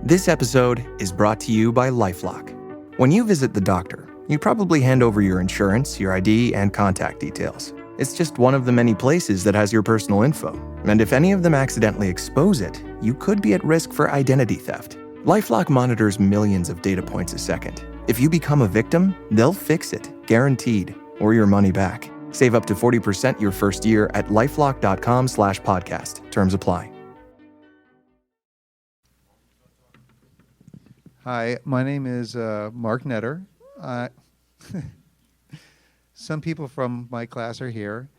This episode is brought to you by LifeLock. When you visit the doctor, you probably hand over your insurance, your ID, and contact details. It's just one of the many places that has your personal info. And if any of them accidentally expose it, you could be at risk for identity theft. LifeLock monitors millions of data points a second. If you become a victim, they'll fix it, guaranteed, or your money back. Save up to 40% your first year at lifelock.com/podcast. Terms apply. Hi, my name is Mark Netter. Some people from my class are here.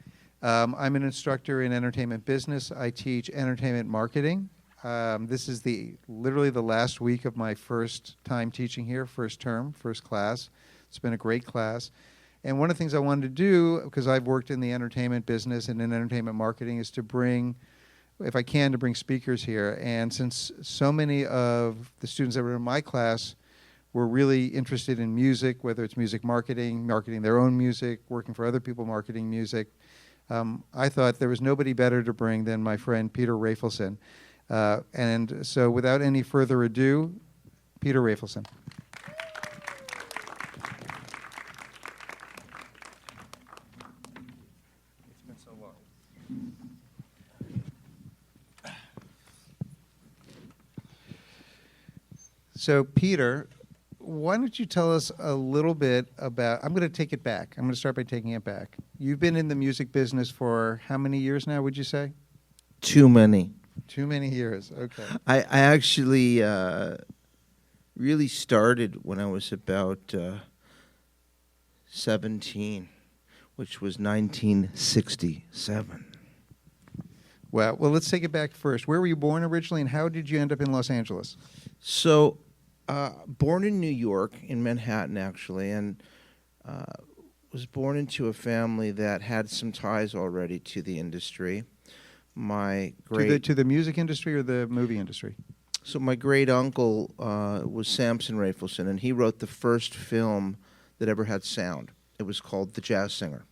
I'm an instructor in entertainment business. I teach entertainment marketing. This is literally the last week of my first time teaching here, first term, first class. It's been a great class. And one of the things I wanted to do, because I've worked in the entertainment business and in entertainment marketing, is to bring, if I can, to bring speakers here. And since so many of the students that were in my class were really interested in music, whether it's music marketing, marketing their own music, working for other people marketing music, I thought there was nobody better to bring than my friend Peter Rafelson. And so without any further ado, Peter Rafelson. It's been so long. So Peter, why don't you tell us a little bit about, I'm going to take it back. I'm going to start by taking it back. You've been in the music business for how many years now, would you say? Too many. Too many years, okay. I actually really started when I was about 17, which was 1967. Well, let's take it back first. Where were you born originally, and how did you end up in Los Angeles? So, born in New York, in Manhattan, actually, and was born into a family that had some ties already to the industry. To the music industry or the movie industry? So my great uncle was Samson Rafelson, and he wrote the first film that ever had sound. It was called The Jazz Singer.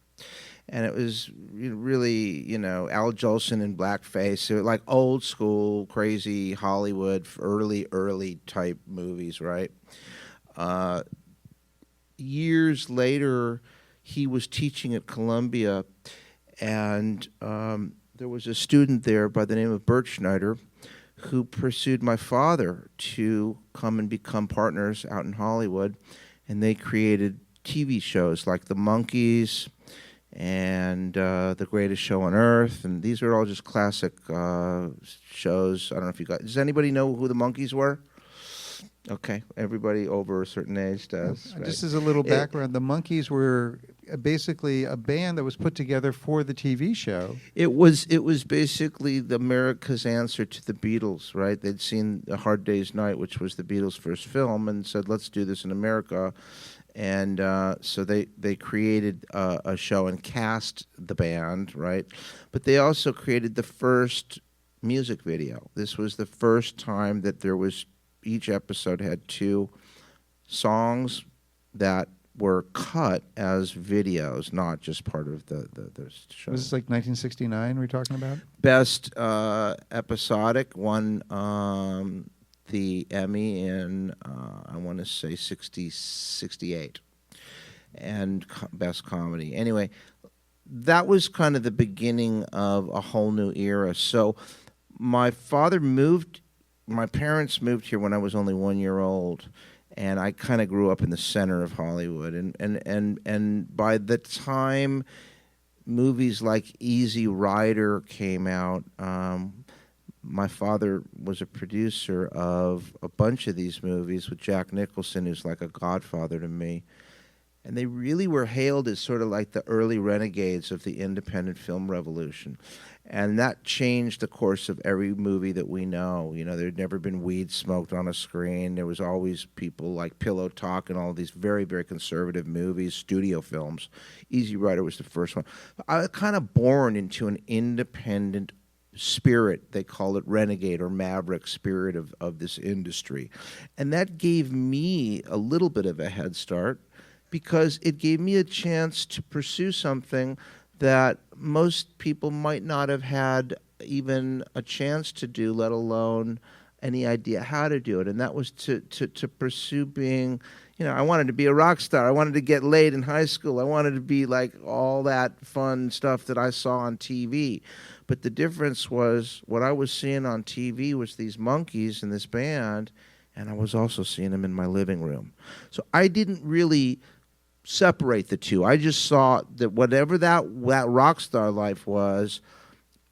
And it was really, Al Jolson in blackface, so like old school, crazy Hollywood, early type movies, right? Years later, he was teaching at Columbia, and there was a student there by the name of Bert Schneider who pursued my father to come and become partners out in Hollywood, and they created TV shows like The Monkees and The Greatest Show on Earth, and these are all just classic shows. I don't know if you guys, does anybody know who The Monkees were? Okay, everybody over a certain age does. Right? Just as a little background, the Monkees were basically a band that was put together for the TV show. It was basically America's answer to the Beatles, right? They'd seen A Hard Day's Night, which was the Beatles' first film, and said, let's do this in America. And so they created a show and cast the band, right? But they also created the first music video. This was the first time that there was, each episode had 2 songs that were cut as videos, not just part of the show. Was this like 1969 we're talking about? Best episodic won the Emmy in, I want to say, 68. And best comedy. Anyway, that was kind of the beginning of a whole new era. So my parents moved here when I was only 1 year old, and I kind of grew up in the center of Hollywood. And by the time movies like Easy Rider came out, my father was a producer of a bunch of these movies with Jack Nicholson, who's like a godfather to me. And they really were hailed as sort of like the early renegades of the independent film revolution. And that changed the course of every movie that we know. There'd never been weed smoked on a screen. There was always people like Pillow Talk and all these very, very conservative movies, studio films. Easy Rider was the first one. I was kind of born into an independent spirit. They call it renegade or maverick spirit of this industry. And that gave me a little bit of a head start because it gave me a chance to pursue something that most people might not have had even a chance to do, let alone any idea how to do it, and that was to pursue being, I wanted to be a rock star. I wanted to get laid in high school. I wanted to be like all that fun stuff that I saw on TV. But the difference was what I was seeing on TV was these monkeys in this band, and I was also seeing them in my living room. So I didn't really separate the two. I just saw that whatever that rock star life was,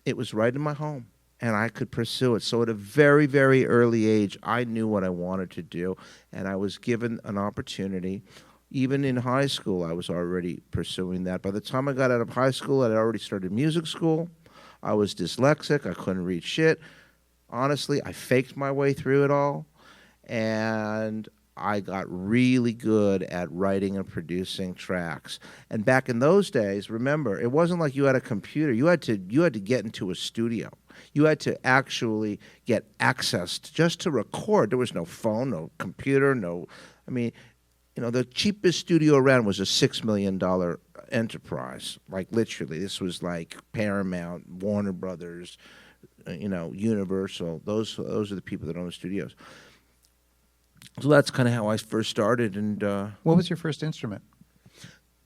it was right in my home, and I could pursue it. So at a very, very early age, I knew what I wanted to do, and I was given an opportunity. Even in high school, I was already pursuing that. By the time I got out of high school, I had already started music school. I was dyslexic. I couldn't read shit. Honestly, I faked my way through it all, and I got really good at writing and producing tracks. And back in those days, remember, it wasn't like you had a computer. You had to get into a studio. You had to actually get access just to record. There was no phone, no computer, the cheapest studio around was a $6 million enterprise. Like literally, this was like Paramount, Warner Brothers, Universal. Those are the people that own the studios. So that's kind of how I first started. And what was your first instrument?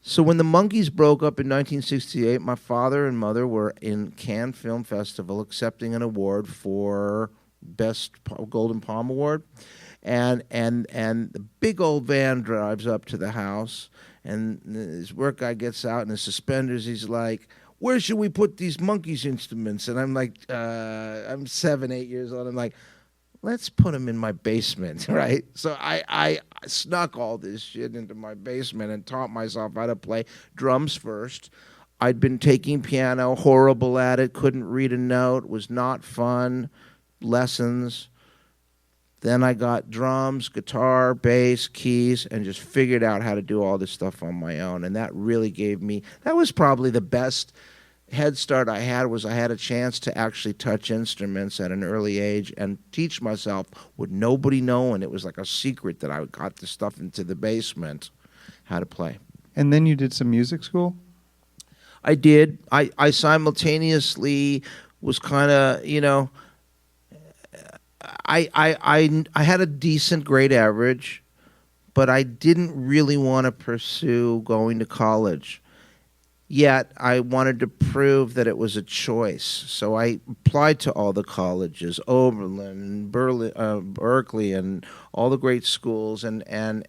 So when the Monkees broke up in 1968, my father and mother were in Cannes Film Festival accepting an award for Best Golden Palm Award. And the big old van drives up to the house, and his work guy gets out in his suspenders. He's like, "Where should we put these Monkees instruments?" And I'm like, I'm 7, 8 years old. I'm like, let's put them in my basement, right? So I snuck all this shit into my basement and taught myself how to play drums first. I'd been taking piano, horrible at it, couldn't read a note, was not fun, lessons. Then I got drums, guitar, bass, keys, and just figured out how to do all this stuff on my own. And that really that was probably the best head start I had a chance to actually touch instruments at an early age and teach myself with nobody knowing. It was like a secret that I got this stuff into the basement, how to play. And then you did some music school? I did. I simultaneously was kind of, I had a decent grade average, but I didn't really want to pursue going to college. Yet I wanted to prove that it was a choice. So I applied to all the colleges, Oberlin, Berkeley, and all the great schools. And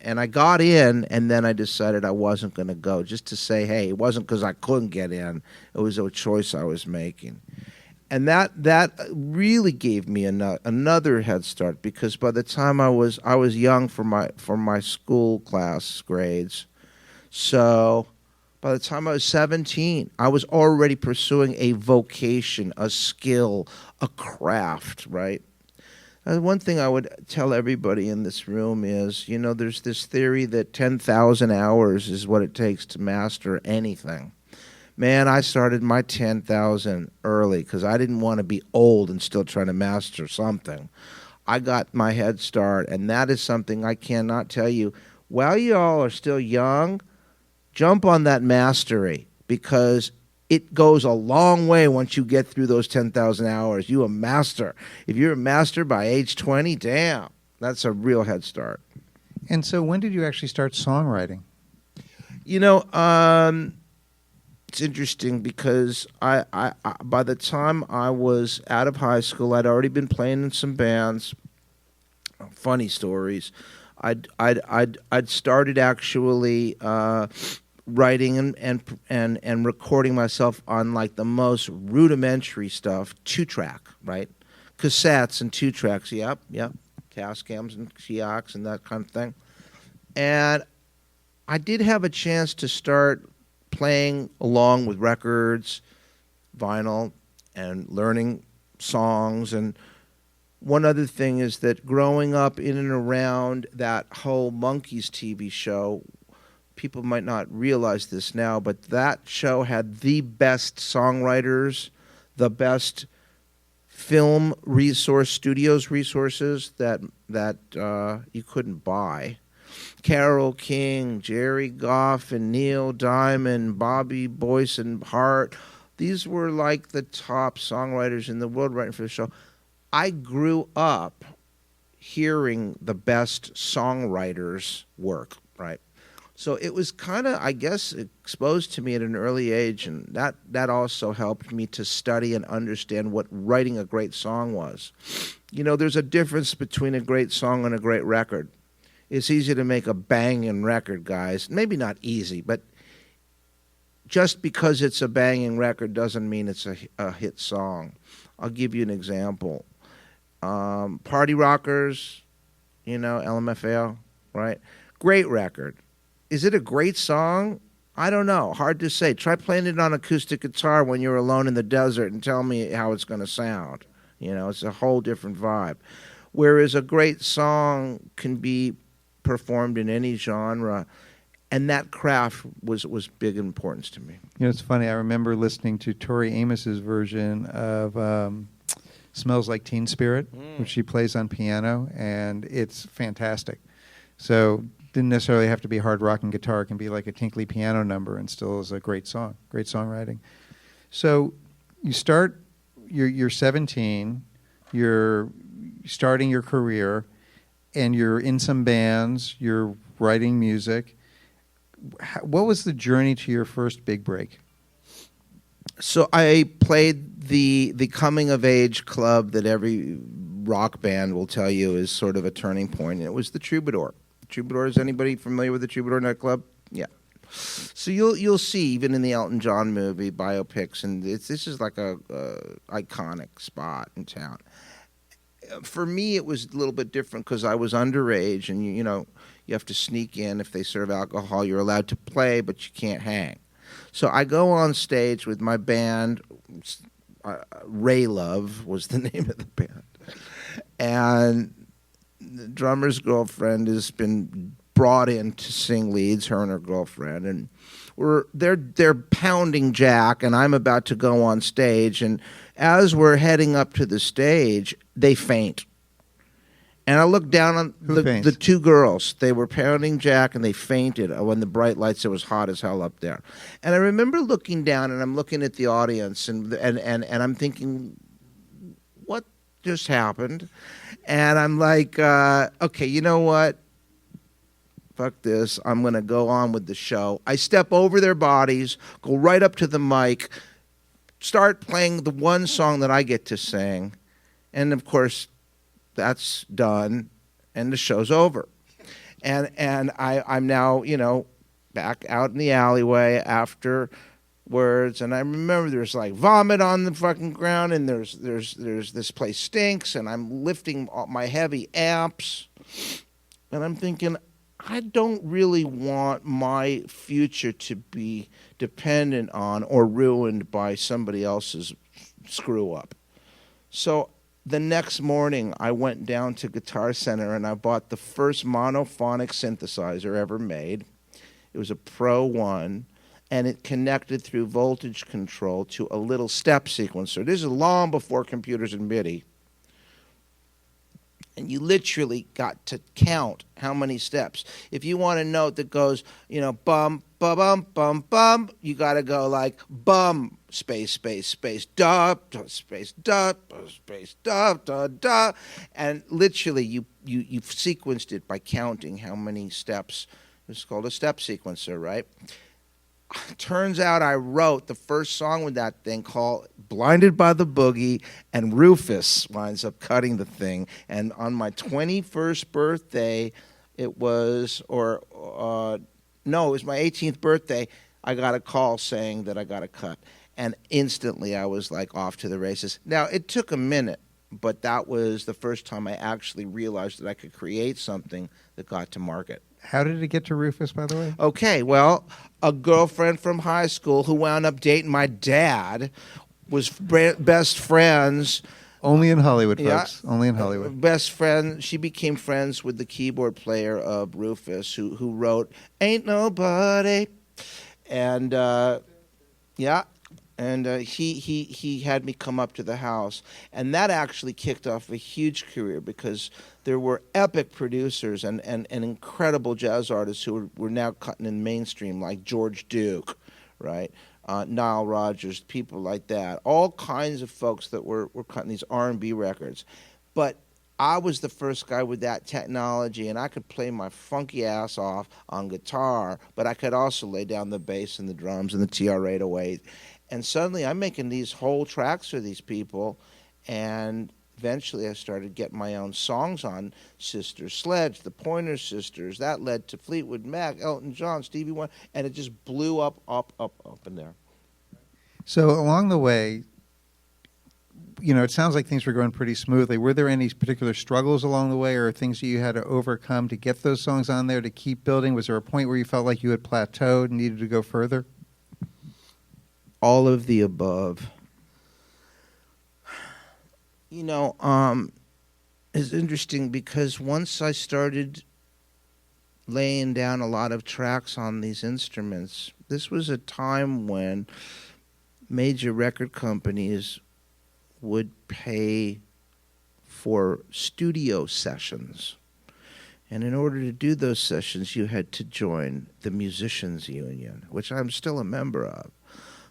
I got in, and then I decided I wasn't going to go, just to say, hey, it wasn't because I couldn't get in. It was a choice I was making. And that really gave me another head start, because by the time I was young for my school class grades. So by the time I was 17, I was already pursuing a vocation, a skill, a craft, right? One thing I would tell everybody in this room is, there's this theory that 10,000 hours is what it takes to master anything. Man, I started my 10,000 early because I didn't want to be old and still trying to master something. I got my head start, and that is something I cannot tell you. While you all are still young, jump on that mastery, because it goes a long way once you get through those 10,000 hours. You a master. If you're a master by age 20, damn, that's a real head start. And so when did you actually start songwriting? It's interesting because I by the time I was out of high school, I'd already been playing in some bands. Funny stories. I'd started actually writing and recording myself on like the most rudimentary stuff, 2-track, right? Cassettes and 2-tracks. Yep. Tascams and Kioks and that kind of thing. And I did have a chance to start playing along with records, vinyl, and learning songs. And one other thing is that growing up in and around that whole Monkees TV show, people might not realize this now, but that show had the best songwriters, the best film studios resources that you couldn't buy. Carole King, Jerry Goff, and Neil Diamond, Bobby Boyce and Hart. These were like the top songwriters in the world writing for the show. I grew up hearing the best songwriters work, right? So it was kind of, I guess, exposed to me at an early age, and that also helped me to study and understand what writing a great song was. You know, there's a difference between a great song and a great record. It's easy to make a banging record, guys. Maybe not easy, but just because it's a banging record doesn't mean it's a hit song. I'll give you an example. Party Rockers, you know, LMFAO, right? Great record. Is it a great song? I don't know. Hard to say. Try playing it on acoustic guitar when you're alone in the desert and tell me how it's going to sound. You know, it's a whole different vibe. Whereas a great song can be performed in any genre, and that craft was big importance to me. You know, it's funny. I remember listening to Tori Amos's version of Smells Like Teen Spirit, which she plays on piano, and it's fantastic. So didn't necessarily have to be hard rock and guitar. It can be like a tinkly piano number and still is a great song, great songwriting. So you start, you're 17, you're starting your career, and you're in some bands, you're writing music. What was the journey to your first big break? So I played the coming of age club that every rock band will tell you is sort of a turning point. And it was the Troubadour. Troubadour, is anybody familiar with the Troubadour nightclub? Yeah. So you'll see even in the Elton John movie biopics, and this is like a iconic spot in town. For me, it was a little bit different because I was underage, and you know you have to sneak in. If they serve alcohol, you're allowed to play, but you can't hang. So I go on stage with my band. Ray Love was the name of the band, and the drummer's girlfriend has been brought in to sing leads, her and her girlfriend, and they're pounding Jack, and I'm about to go on stage, and as we're heading up to the stage, they faint. And I looked down on the two girls. They were pounding Jack, and they fainted when the bright lights, it was hot as hell up there. And I remember looking down, and I'm looking at the audience, and I'm thinking, what just happened? And I'm like, okay, you know what? Fuck this. I'm going to go on with the show. I step over their bodies, go right up to the mic, start playing the one song that I get to sing. And, of course, that's done, and the show's over. And I'm now, you know, back out in the alleyway afterwards, and I remember there's like vomit on the fucking ground, and there's this place stinks, and I'm lifting my heavy amps, and I'm thinking, I don't really want my future to be dependent on or ruined by somebody else's screw up. So the next morning, I went down to Guitar Center and I bought the first monophonic synthesizer ever made. It was a Pro 1, and it connected through voltage control to a little step sequencer. This is long before computers and MIDI. And you literally got to count how many steps. If you want a note that goes, you know, bum, ba-bum, bum, bum, you got to go like bum, space, space, space, da, space, da, space, da, da, da. And literally you've sequenced it by counting how many steps. It's called a step sequencer, right? Turns out I wrote the first song with that thing called Blinded by the Boogie, and Rufus winds up cutting the thing. And on my 21st birthday, it was my 18th birthday, I got a call saying that I got a cut. And instantly I was like off to the races. Now, it took a minute, but that was the first time I actually realized that I could create something that got to market. How did it get to Rufus, by the way? Okay, well, a girlfriend from high school who wound up dating my dad was best friends. Only in Hollywood, folks. Yeah, only in Hollywood. Best friend. She became friends with the keyboard player of Rufus, who wrote "Ain't Nobody," and yeah. And he had me come up to the house. And that actually kicked off a huge career because there were epic producers and incredible jazz artists who were now cutting in mainstream, like George Duke, right? Nile Rodgers, people like that. All kinds of folks that were cutting these R&B records. But I was the first guy with that technology, and I could play my funky ass off on guitar, but I could also lay down the bass and the drums and the TR-808. And suddenly I'm making these whole tracks for these people, and eventually I started getting my own songs on Sister Sledge, the Pointer Sisters. That led to Fleetwood Mac, Elton John, Stevie Wonder, and it just blew up in there. So along the way, it sounds like things were going pretty smoothly. Were there any particular struggles along the way, or things that you had to overcome to get those songs on there, to keep building? Was there a point where you felt like you had plateaued and needed to go further? All of the above. It's interesting because once I started laying down a lot of tracks on these instruments, this was a time when major record companies would pay for studio sessions. And in order to do those sessions, you had to join the Musicians Union, which I'm still a member of.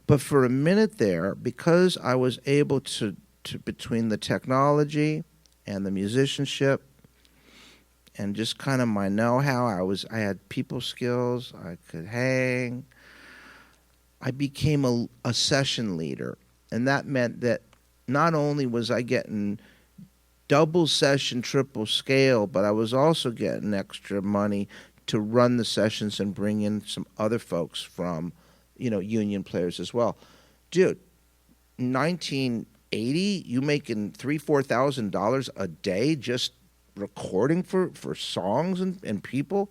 But for a minute there, because I was able to between the technology and the musicianship and just kind of my know-how, I had people skills, I could hang. I became a session leader, and that meant that not only was I getting double session, triple scale, but I was also getting extra money to run the sessions and bring in some other folks from, union players as well. Dude, 1980, you making $3,000-$4,000 a day just recording for songs and people?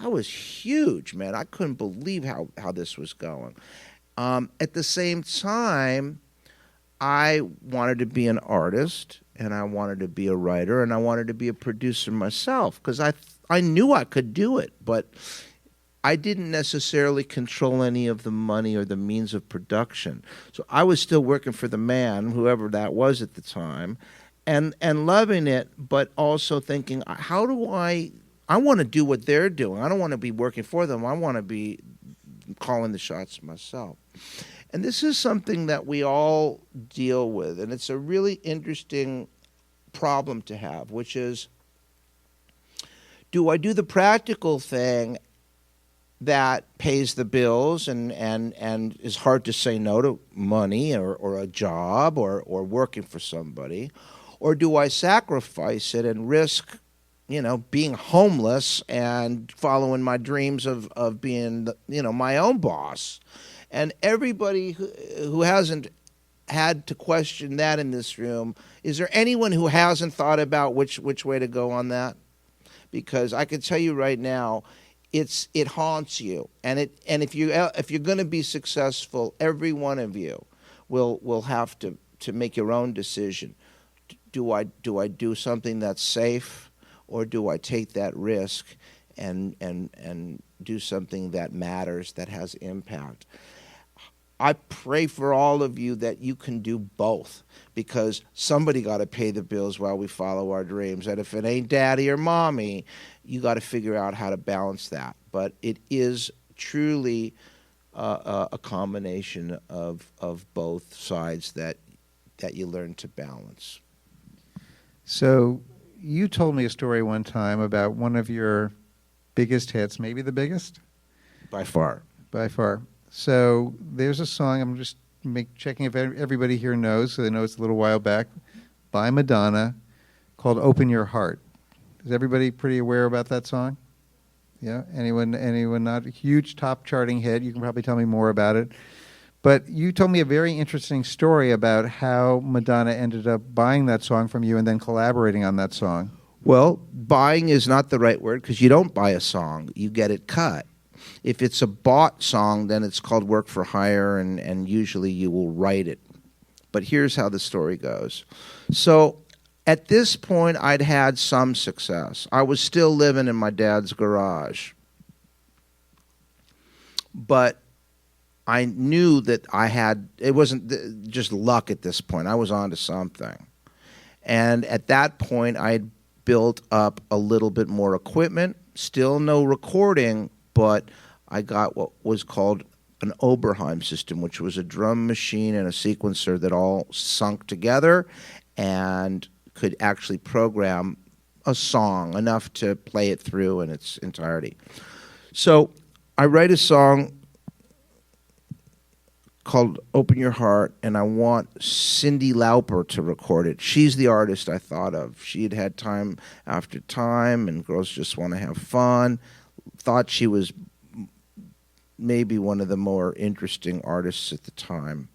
That was huge, man. I couldn't believe how this was going. At the same time, I wanted to be an artist, and I wanted to be a writer, and I wanted to be a producer myself, because I knew I could do it, but I didn't necessarily control any of the money or the means of production. So I was still working for the man, whoever that was at the time, and loving it, but also thinking, how do I want to do what they're doing. I don't want to be working for them. I want to be calling the shots myself. And this is something that we all deal with, and it's a really interesting problem to have, which is, do I do the practical thing that pays the bills and is hard to say no to money or a job or working for somebody, or do I sacrifice it and risk, being homeless and following my dreams of being, my own boss? And everybody who hasn't had to question that in this room, is there anyone who hasn't thought about which way to go on that? Because I can tell you right now, it haunts you, and if you're going to be successful, every one of you will have to make your own decision. Do I do something that's safe, or do I take that risk and do something that matters, that has impact? I pray for all of you that you can do both, because somebody got to pay the bills while we follow our dreams. And if it ain't daddy or mommy, you got to figure out how to balance that. But it is truly a combination of both sides that you learn to balance. So you told me a story one time about one of your biggest hits, maybe the biggest? By far. By far. So there's a song, I'm just checking if everybody here knows, so they know it's a little while back, by Madonna, called Open Your Heart. Is everybody pretty aware about that song? Yeah? Anyone not? A huge top charting hit. You can probably tell me more about it. But you told me a very interesting story about how Madonna ended up buying that song from you and then collaborating on that song. Well, buying is not the right word, because you don't buy a song, you get it cut. If it's a bought song, then it's called work for hire, and usually you will write it. But here's how the story goes. So at this point, I'd had some success. I was still living in my dad's garage. But I knew that it wasn't just luck at this point. I was onto something. And at that point, I had built up a little bit more equipment, still no recording, but I got what was called an Oberheim system, which was a drum machine and a sequencer that all sunk together and could actually program a song enough to play it through in its entirety. So I write a song called Open Your Heart, and I want Cyndi Lauper to record it. She's the artist I thought of. She had had Time After Time and Girls Just Want to Have Fun. Thought she was maybe one of the more interesting artists at the time.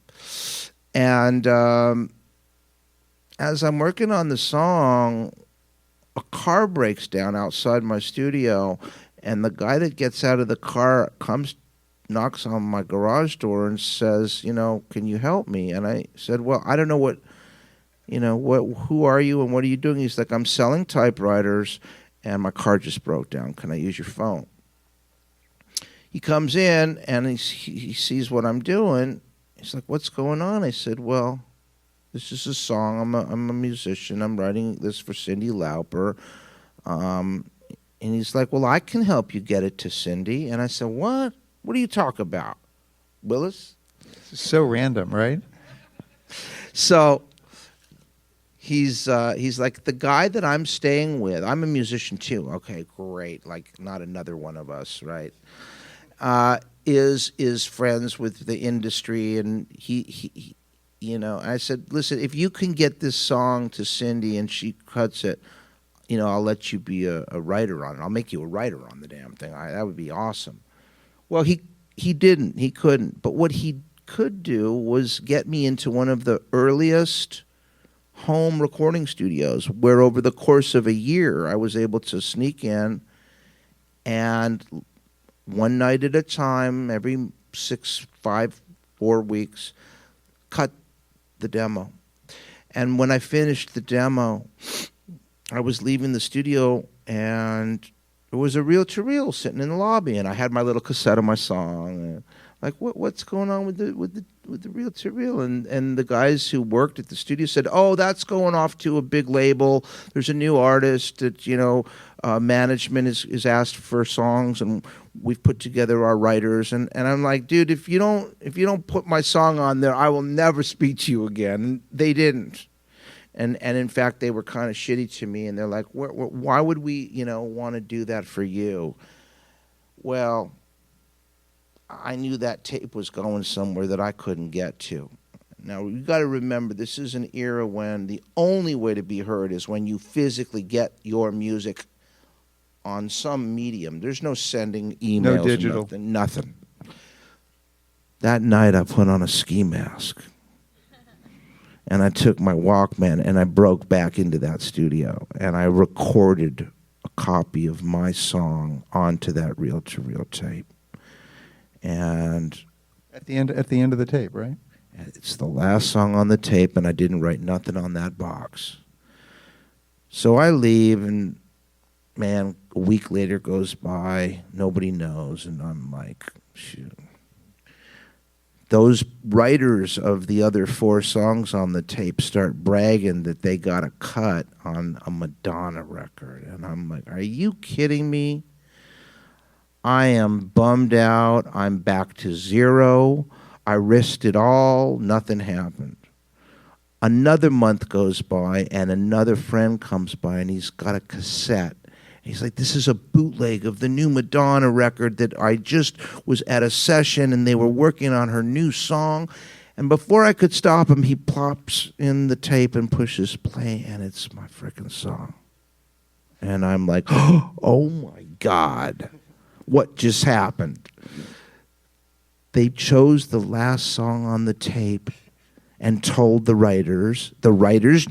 And as I'm working on the song, a car breaks down outside my studio, and the guy that gets out of the car knocks on my garage door and says, can you help me? And I said, well, I don't know who are you and what are you doing? He's like, I'm selling typewriters and my car just broke down. Can I use your phone? He comes in and he sees what I'm doing. He's like, what's going on? I said, well, this is a song. I'm a musician. I'm writing this for Cyndi Lauper. And he's like, well, I can help you get it to Cyndi. And I said, what? What do you talk about, Willis? So random, right? So he's like, the guy that I'm staying with, I'm a musician too. Okay, great. Like, not another one of us, right? Is friends with the industry, and he I said, listen, if you can get this song to Cyndi and she cuts it, I'll let you be a writer on it. I'll make you a writer on the damn thing. That would be awesome. Well, he didn't. He couldn't. But what he could do was get me into one of the earliest home recording studios, where over the course of a year I was able to sneak in and one night at a time, every 4 weeks, cut the demo. And when I finished the demo, I was leaving the studio, and there was a reel-to-reel sitting in the lobby, and I had my little cassette of my song. And like, what's going on with the reel-to-reel? And the guys who worked at the studio said, oh, that's going off to a big label. There's a new artist that management is asked for songs, and we've put together our writers. And I'm like, dude, if you don't put my song on there, I will never speak to you again. And they didn't. And in fact, they were kind of shitty to me, and they're like, why would we, want to do that for you? Well, I knew that tape was going somewhere that I couldn't get to. Now, you got to remember, this is an era when the only way to be heard is when you physically get your music on some medium. There's no sending emails. No digital. Nothing. That night, I put on a ski mask. And I took my Walkman and I broke back into that studio and I recorded a copy of my song onto that reel-to-reel tape. And at the end of the tape, right? It's the last song on the tape, and I didn't write nothing on that box. So I leave, and man, a week later goes by, nobody knows, and I'm like, shoot. Those writers of the other 4 songs on the tape start bragging that they got a cut on a Madonna record. And I'm like, are you kidding me? I am bummed out. I'm back to zero. I risked it all. Nothing happened. Another month goes by, and another friend comes by, and he's got a cassette. He's like, this is a bootleg of the new Madonna record that I just was at a session and they were working on her new song. And before I could stop him, he plops in the tape and pushes play, and it's my frickin' song. And I'm like, oh my God, what just happened? They chose the last song on the tape and told the writers. The writers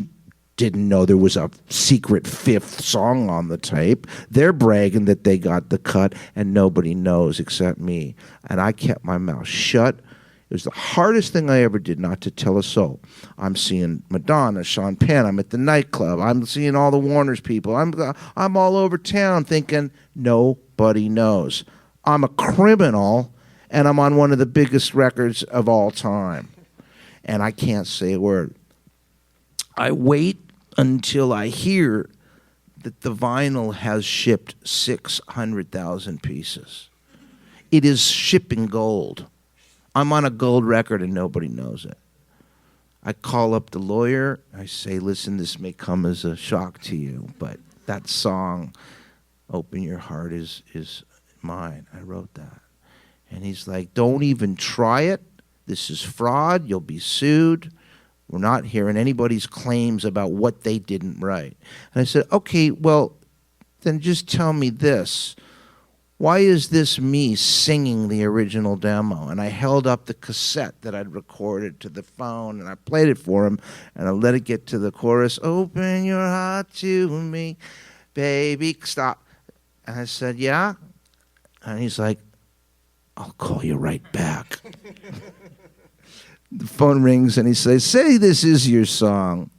didn't know there was a secret 5th song on the tape. They're bragging that they got the cut, and nobody knows except me. And I kept my mouth shut. It was the hardest thing I ever did, not to tell a soul. I'm seeing Madonna, Sean Penn. I'm at the nightclub. I'm seeing all the Warner's people. I'm all over town thinking nobody knows. I'm a criminal, and I'm on one of the biggest records of all time. And I can't say a word. I wait until I hear that the vinyl has shipped 600,000 pieces. It is shipping gold. I'm on a gold record and nobody knows it. I call up the lawyer. I say, listen, this may come as a shock to you, but that song, Open Your Heart, is mine. I wrote that. And he's like, don't even try it. This is fraud. You'll be sued. We're not hearing anybody's claims about what they didn't write. And I said, okay, well, then just tell me this. Why is this me singing the original demo? And I held up the cassette that I'd recorded to the phone, and I played it for him, and I let it get to the chorus, open your heart to me, baby, stop. And I said, yeah? And he's like, I'll call you right back. The phone rings, and he says, say this is your song.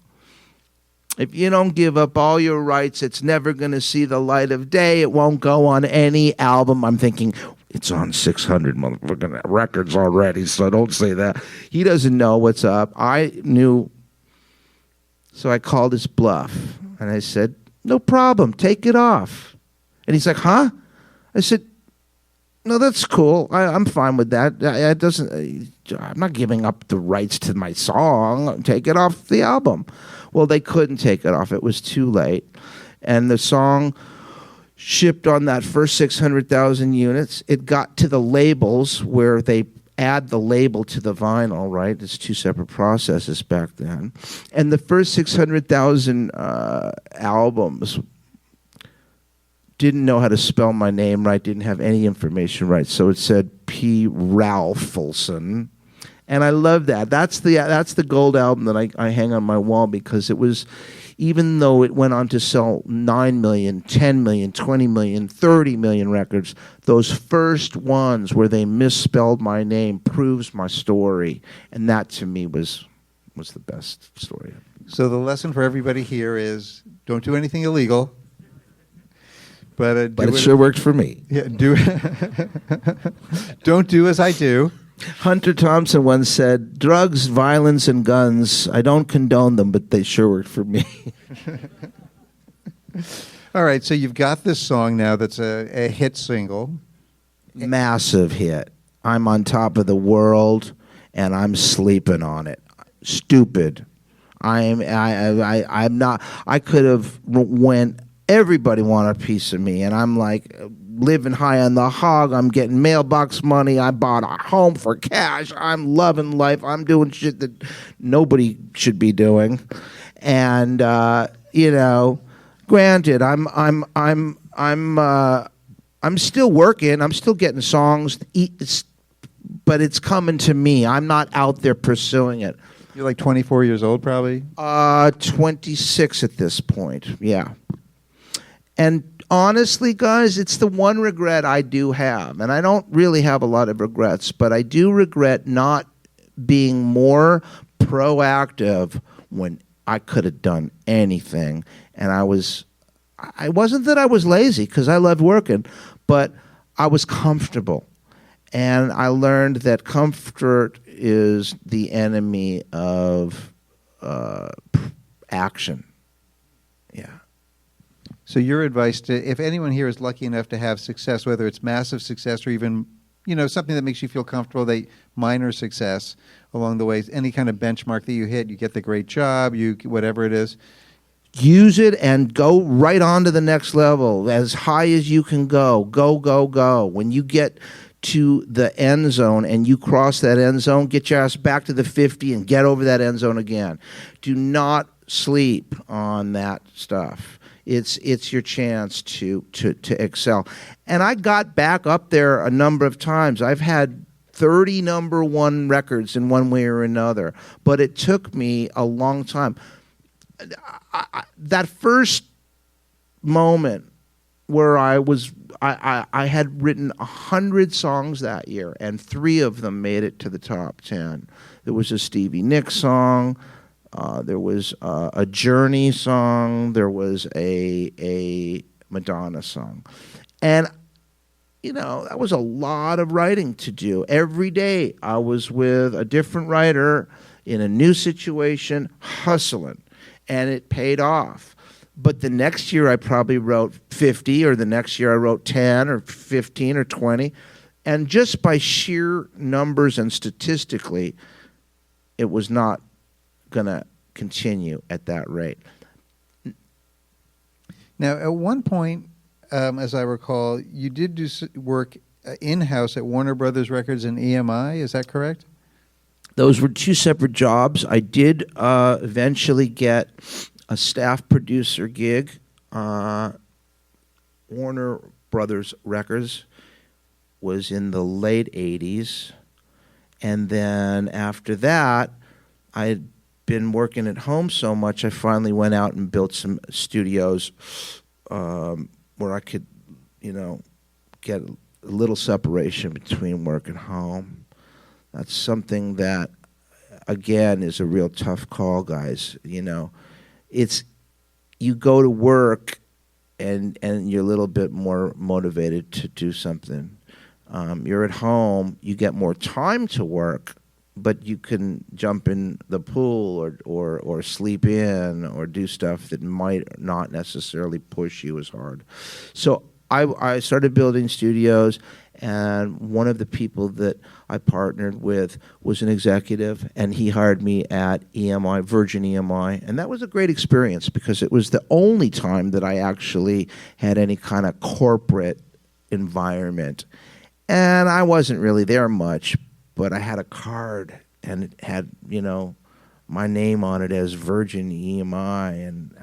If you don't give up all your rights, it's never going to see the light of day. It won't go on any album. I'm thinking, it's on 600 motherfucking records already, so don't say that. He doesn't know what's up. I knew. So I called his bluff, and I said, no problem, take it off. And he's like, huh? I said, no, that's cool. I'm fine with that. It doesn't. I'm not giving up the rights to my song. Take it off the album. Well, they couldn't take it off. It was too late. And the song shipped on that first 600,000 units. It got to the labels where they add the label to the vinyl, right? It's two separate processes back then. And the first 600,000 albums didn't know how to spell my name right, didn't have any information right. So it said P. Rafelson. And I love that. That's the gold album that I hang on my wall, because it was, even though it went on to sell 9 million, 10 million, 20 million, 30 million records, those first ones where they misspelled my name proves my story. And that to me was the best story. So the lesson for everybody here is don't do anything illegal. But it sure worked for me. Yeah, don't do as I do. Hunter Thompson once said, drugs, violence, and guns, I don't condone them, but they sure worked for me. All right, so you've got this song now that's a hit single. Massive hit. I'm on top of the world, and I'm sleeping on it. Stupid. I'm not. I could have went. Everybody wanted a piece of me, and I'm like living high on the hog. I'm getting mailbox money. I bought a home for cash. I'm loving life. I'm doing shit that nobody should be doing, and granted, I'm still working. I'm still getting songs, but it's coming to me. I'm not out there pursuing it. You're like 24 years old, probably? 26 at this point, yeah. And honestly, guys, it's the one regret I do have. And I don't really have a lot of regrets, but I do regret not being more proactive when I could have done anything. And I wasn't that I was lazy, because I loved working, but I was comfortable. And I learned that comfort is the enemy of action. Yeah. So your advice to, if anyone here is lucky enough to have success, whether it's massive success or even, something that makes you feel comfortable, minor success along the way, any kind of benchmark that you hit, you get the great job, whatever it is. Use it and go right on to the next level, as high as you can go. Go, go, go. When you get to the end zone and you cross that end zone, get your ass back to the 50 and get over that end zone again. Do not sleep on that stuff. It's your chance to excel. And I got back up there a number of times. I've had 30 number one records in one way or another, but it took me a long time. That first moment where I had written 100 songs that year, and 3 of them made it to the top 10. There was a Stevie Nicks song. There was a Journey song. There was a Madonna song. And, that was a lot of writing to do. Every day I was with a different writer in a new situation, hustling. And it paid off. But the next year I probably wrote 50, or the next year I wrote 10 or 15 or 20. And just by sheer numbers and statistically, it was not going to continue at that rate. Now, at one point, as I recall, you did do work in-house at Warner Brothers Records and EMI. Is that correct? Those were two separate jobs. I did eventually get a staff producer gig. Warner Brothers Records was in the late 80s. And then after that, I had been working at home so much, I finally went out and built some studios where I could, get a little separation between work and home. That's something that, again, is a real tough call, guys. It's you go to work and you're a little bit more motivated to do something. You're at home, you get more time to work, but you can jump in the pool or sleep in or do stuff that might not necessarily push you as hard. So I started building studios, and one of the people that I partnered with was an executive, and he hired me at EMI, Virgin EMI, and that was a great experience because it was the only time that I actually had any kind of corporate environment. And I wasn't really there much, but I had a card, and it had, my name on it as Virgin EMI, and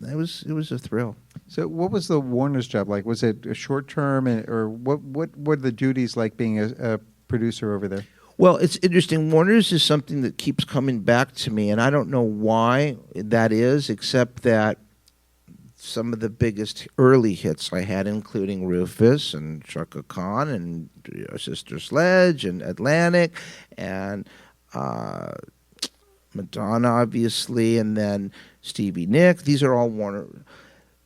it was a thrill. So what was the Warner's job like? Was it a short term, or what were the duties like being a producer over there? Well, it's interesting. Warner's is something that keeps coming back to me, and I don't know why that is, except that some of the biggest early hits I had, including Rufus and Chaka Khan and Sister Sledge and Atlantic and Madonna, obviously, and then Stevie Nicks. These are all Warner.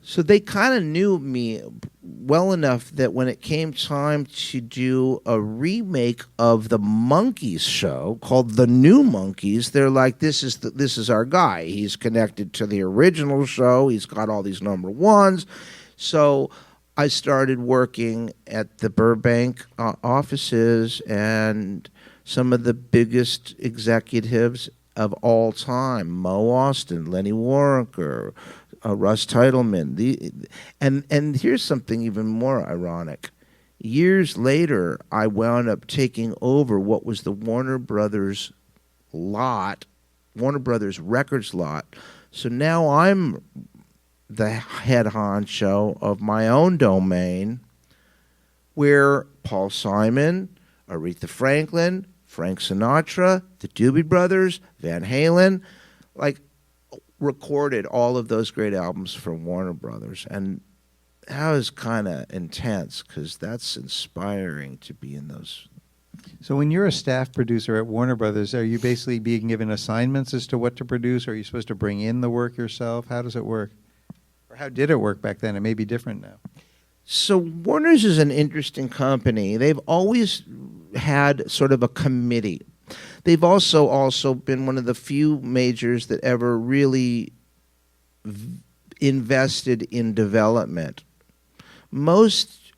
So they kind of knew me well enough that when it came time to do a remake of the Monkees show called The New Monkees, they're like, this is our guy. He's connected to the original show. He's got all these number ones. So I started working at the Burbank offices, and some of the biggest executives of all time, Mo Austin, Lenny Waronker, Russ Titleman. And here's something even more ironic. Years later, I wound up taking over what was the Warner Brothers lot, Warner Brothers Records lot. So now I'm the head honcho of my own domain, where Paul Simon, Aretha Franklin, Frank Sinatra, the Doobie Brothers, Van Halen, recorded all of those great albums for Warner Brothers. And that was kind of intense because that's inspiring to be in those. So when you're a staff producer at Warner Brothers, are you basically being given assignments as to what to produce? Or are you supposed to bring in the work yourself? How does it work? Or how did it work back then? It may be different now. So Warner's is an interesting company. They've always had sort of a committee. They've also been one of the few majors that ever really invested in development. Most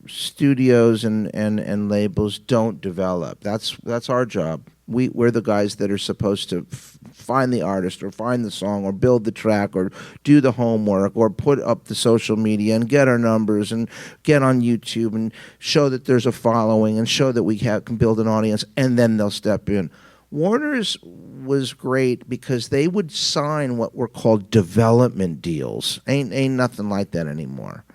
studios and labels don't develop. That's our job. We're the guys that are supposed to find the artist or find the song or build the track or do the homework or put up the social media and get our numbers and get on YouTube and show that there's a following and show that we can build an audience, and then they'll step in. Warner's was great because they would sign what were called development deals. Ain't nothing like that anymore.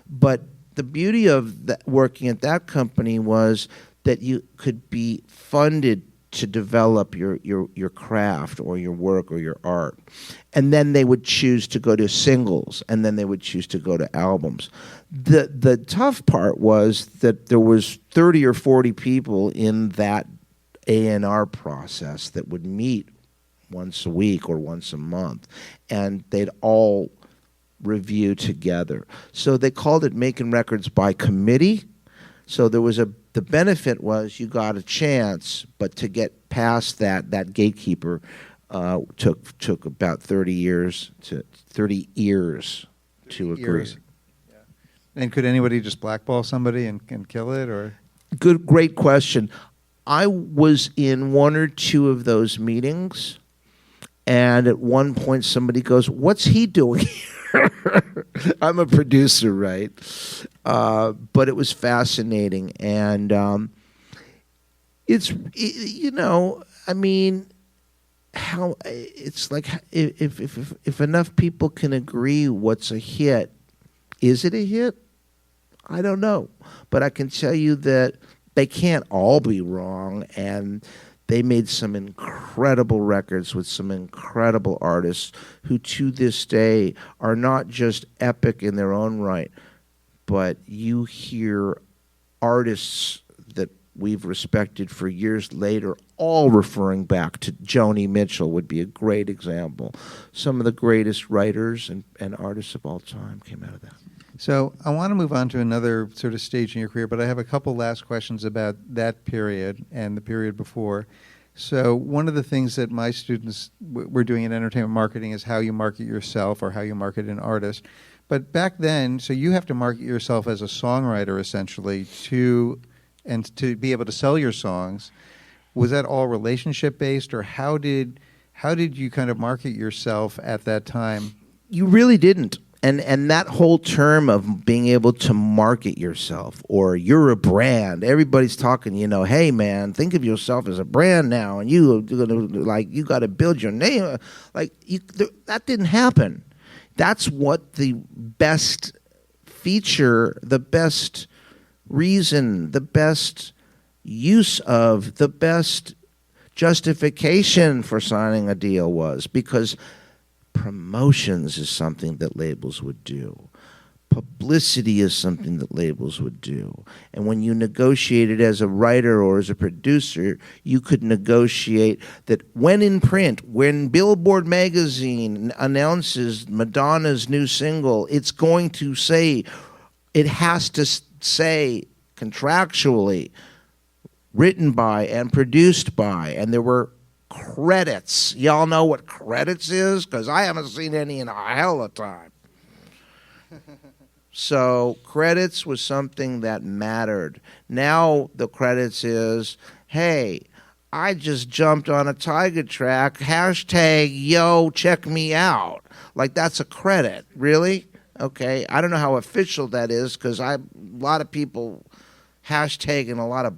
But the beauty of working at that company was that you could be funded to develop your craft or your work or your art. And then they would choose to go to singles, and then they would choose to go to albums. The tough part was that there was 30 or 40 people in that A&R process that would meet once a week or once a month, and they'd all review together. So they called it making records by committee. So there was the benefit was you got a chance, but to get past that gatekeeper took about 30 years to agree. Yeah. And could anybody just blackball somebody and kill it, or? Great question. I was in one or two of those meetings, And at one point, somebody goes, "What's he doing here?" I'm a producer, right? But it was fascinating. And I mean, how it's like if enough people can agree what's a hit, is it a hit? I don't know. But I can tell you that they can't all be wrong, and they made some incredible records with some incredible artists who to this day are not just epic in their own right, but you hear artists that we've respected for years later all referring back to Joni Mitchell would be a great example. Some of the greatest writers and artists of all time came out of that. So I want to move on to another sort of stage in your career, but I have a couple last questions about that period and the period before. So one of the things that my students were doing in entertainment marketing is how you market yourself or how you market an artist. But back then, so you have to market yourself as a songwriter essentially to be able to sell your songs. Was that all relationship based, or how did you kind of market yourself at that time? You really didn't. And that whole term of being able to market yourself, or you're a brand, everybody's talking, hey man, think of yourself as a brand now, and you got to build your name. That didn't happen. That's what the best feature, the best reason, the best use of, the best justification for signing a deal was, because promotions is something that labels would do. Publicity is something that labels would do. And when you negotiated as a writer or as a producer, you could negotiate that when in print, when Billboard magazine announces Madonna's new single, it's going to say, it has to say contractually, written by and produced by, and there were credits. Y'all know what credits is? Because I haven't seen any in a hell of a time. So credits was something that mattered. Now the credits is, hey, I just jumped on a tiger track, hashtag, yo, check me out. Like, that's a credit. Really? Okay. I don't know how official that is, because a lot of people hashtagging a lot of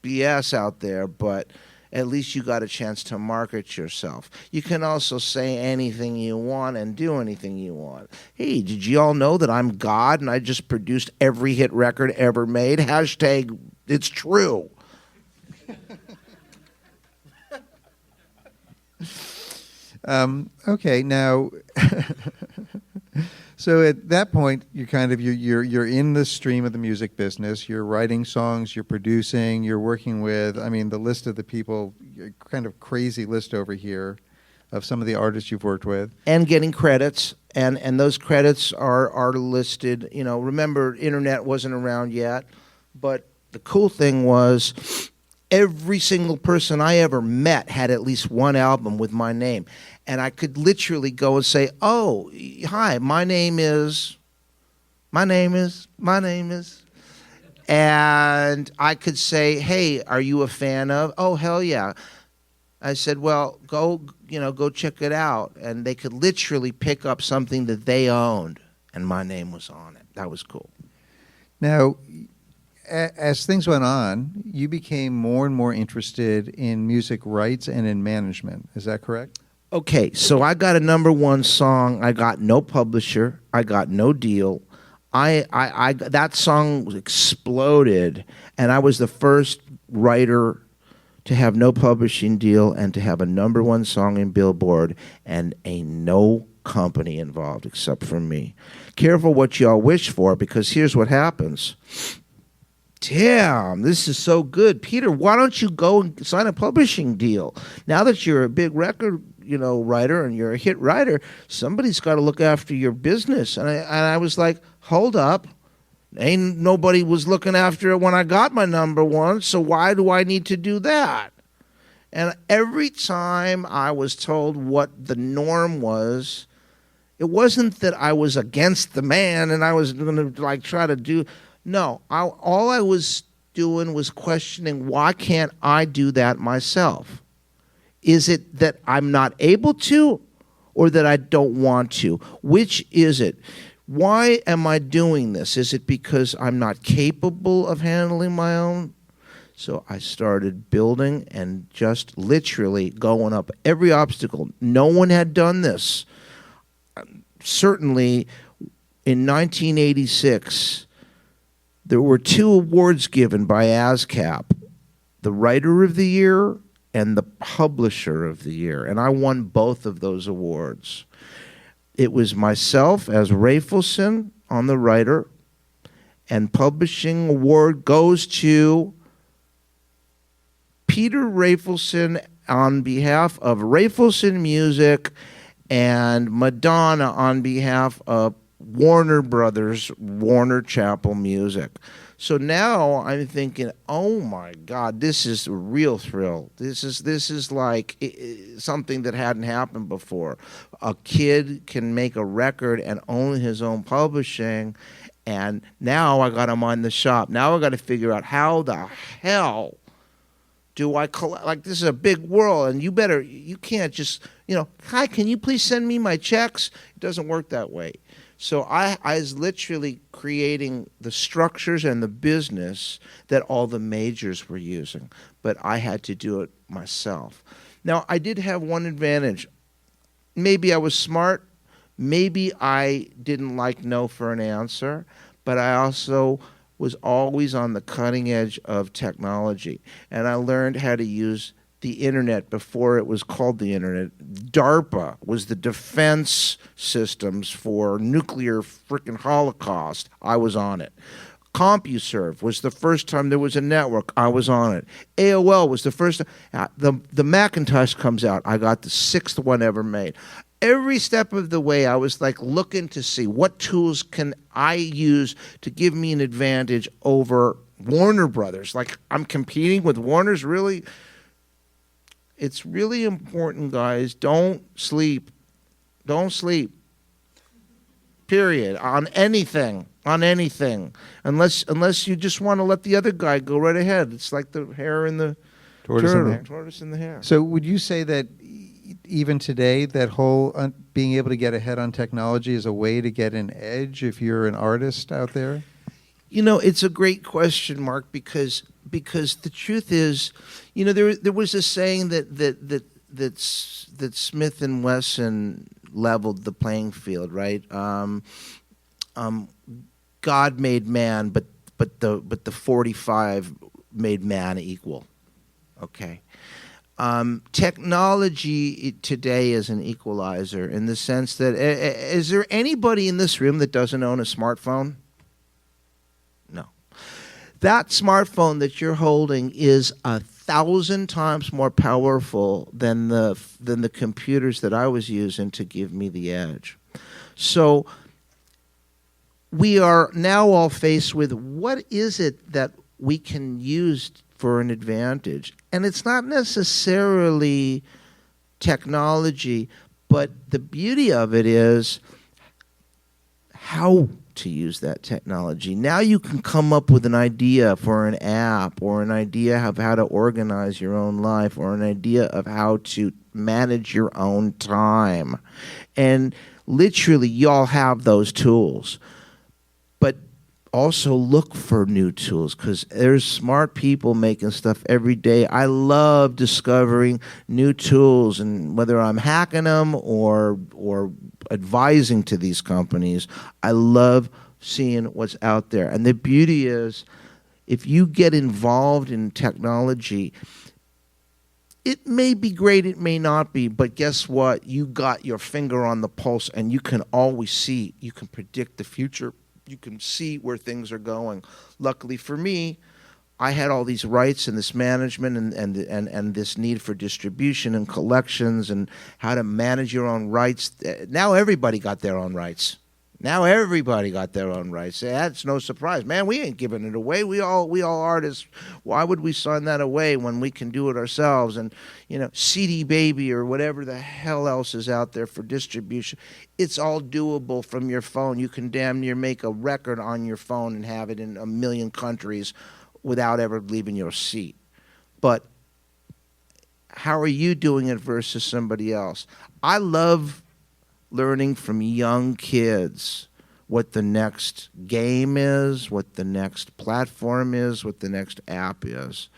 BS out there, but at least you got a chance to market yourself. You can also say anything you want and do anything you want. Hey, did you all know that I'm God and I just produced every hit record ever made? Hashtag, it's true. Okay, now, so at that point, you're in the stream of the music business. You're writing songs, you're producing, you're working with. The list of the people, kind of crazy list over here, of some of the artists you've worked with, and getting credits, and those credits are listed. Remember, internet wasn't around yet, but the cool thing was, every single person I ever met had at least one album with my name. And I could literally go and say, oh, hi, my name is. And I could say, hey, are you a fan of? Oh, hell yeah. I said, well, go check it out. And they could literally pick up something that they owned, and my name was on it. That was cool. Now, as things went on, you became more and more interested in music rights and in management. Is that correct? Okay, so I got a #1 song. I got no publisher. I got no deal. That song exploded, and I was the first writer to have no publishing deal and to have a #1 song in Billboard, and ain't no company involved except for me. Careful what y'all wish for, because here's what happens. Damn, this is so good. Peter, why don't you go and sign a publishing deal? Now that you're a big record, writer, and you're a hit writer, somebody's got to look after your business. And I was like, hold up. Ain't nobody was looking after it when I got my #1, so why do I need to do that? And every time I was told what the norm was, it wasn't that I was against the man and I was going to try to do. No, all I was doing was questioning, why can't I do that myself? Is it that I'm not able to, or that I don't want to? Which is it? Why am I doing this? Is it because I'm not capable of handling my own? So I started building and just literally going up every obstacle. No one had done this. Certainly, in 1986, there were 2 awards given by ASCAP, the Writer of the Year and the Publisher of the Year, and I won both of those awards. It was myself as Rafelson on the writer, and publishing award goes to Peter Rafelson on behalf of Rafelson Music and Madonna on behalf of Warner Brothers, Warner Chappell Music. So now I'm thinking, oh my God, this is a real thrill. This is like something that hadn't happened before. A kid can make a record and own his own publishing, and now I got to mind the shop. Now I got to figure out how the hell do I collect? Like, this is a big world, and you can't just, hi, can you please send me my checks? It doesn't work that way. So I was literally creating the structures and the business that all the majors were using, but I had to do it myself. Now, I did have one advantage. Maybe I was smart. Maybe I didn't like no for an answer, but I also was always on the cutting edge of technology, and I learned how to use the internet before it was called the internet. DARPA was the defense systems for nuclear freaking holocaust. I was on it. CompuServe was the first time there was a network. I was on it. AOL was the first time. The Macintosh comes out. I got the 6th one ever made. Every step of the way, I was like looking to see what tools can I use to give me an advantage over Warner Brothers. Like, I'm competing with Warner's, really? It's really important, guys. Don't sleep. Don't sleep. Period. On anything. Unless you just want to let the other guy go right ahead. It's like the hair in the tortoise in the hair. So would you say that even today, that whole being able to get ahead on technology is a way to get an edge if you're an artist out there? It's a great question, Mark, because the truth is, there was a saying that Smith and Wesson leveled the playing field, right? God made man, but the 45 made man equal. Okay. Technology today is an equalizer in the sense that, is there anybody in this room that doesn't own a smartphone? No. That smartphone that you're holding is 1,000 times more powerful than the computers that I was using to give me the edge. So we are now all faced with, what is it that we can use for an advantage? And it's not necessarily technology, but the beauty of it is how to use that technology. Now you can come up with an idea for an app, or an idea of how to organize your own life, or an idea of how to manage your own time. And literally, y'all have those tools. But also look for new tools, because there's smart people making stuff every day. I love discovering new tools, and whether I'm hacking them or advising to these companies, I love seeing what's out there. And the beauty is, if you get involved in technology, it may be great, it may not be, but guess what? You got your finger on the pulse, and you can always see, you can predict the future. You can see where things are going. Luckily for me, I had all these rights and this management and this need for distribution and collections and how to manage your own rights. Now everybody got their own rights. That's no surprise. Man, we ain't giving it away. We all artists. Why would we sign that away when we can do it ourselves? And, CD Baby or whatever the hell else is out there for distribution, it's all doable from your phone. You can damn near make a record on your phone and have it in 1 million countries without ever leaving your seat. But how are you doing it versus somebody else? I love learning from young kids what the next game is, what the next platform is, what the next app is.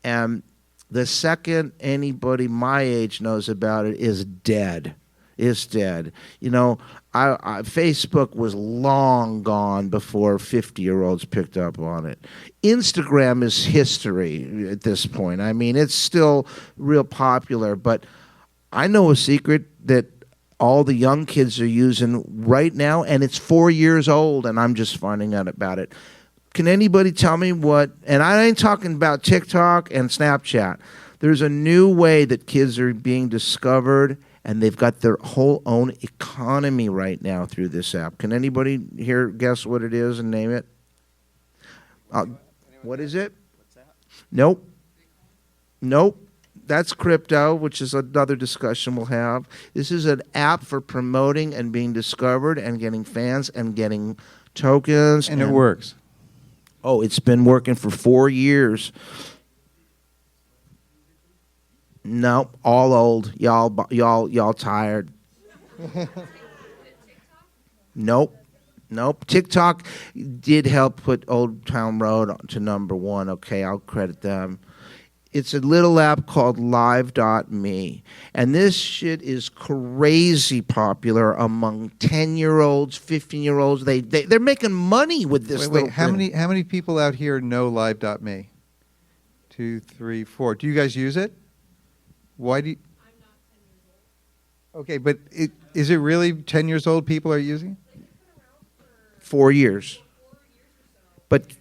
And the second anybody my age knows about it is dead. It's dead. You know, Facebook was long gone before 50-year-olds picked up on it. Instagram is history at this point. I mean, it's still real popular, but I know a secret that all the young kids are using right now, and it's 4 years old, and I'm just finding out about it. Can anybody tell me what, and I ain't talking about TikTok and Snapchat. There's a new way that kids are being discovered, and they've got their whole own economy right now through this app. Can anybody here guess what it is and name it? What is it? What's that? Nope. Nope. That's crypto, which is another discussion we'll have. This is an app for promoting and being discovered and getting fans and getting tokens. And it works. Oh, it's been working for 4 years. No, all old. Y'all tired. Nope. TikTok did help put Old Town Road to #1. Okay, I'll credit them. It's a little app called Live.me. And this shit is crazy popular among 10-year-olds, 15-year-olds. They're making money with this Wait, how many people out here know Live.me? 2, 3, 4. Do you guys use it? Why do you... I'm not 10 years old. Okay, but is it really 10 years old people are using it? It's been around for 4 years. 4 years or so. But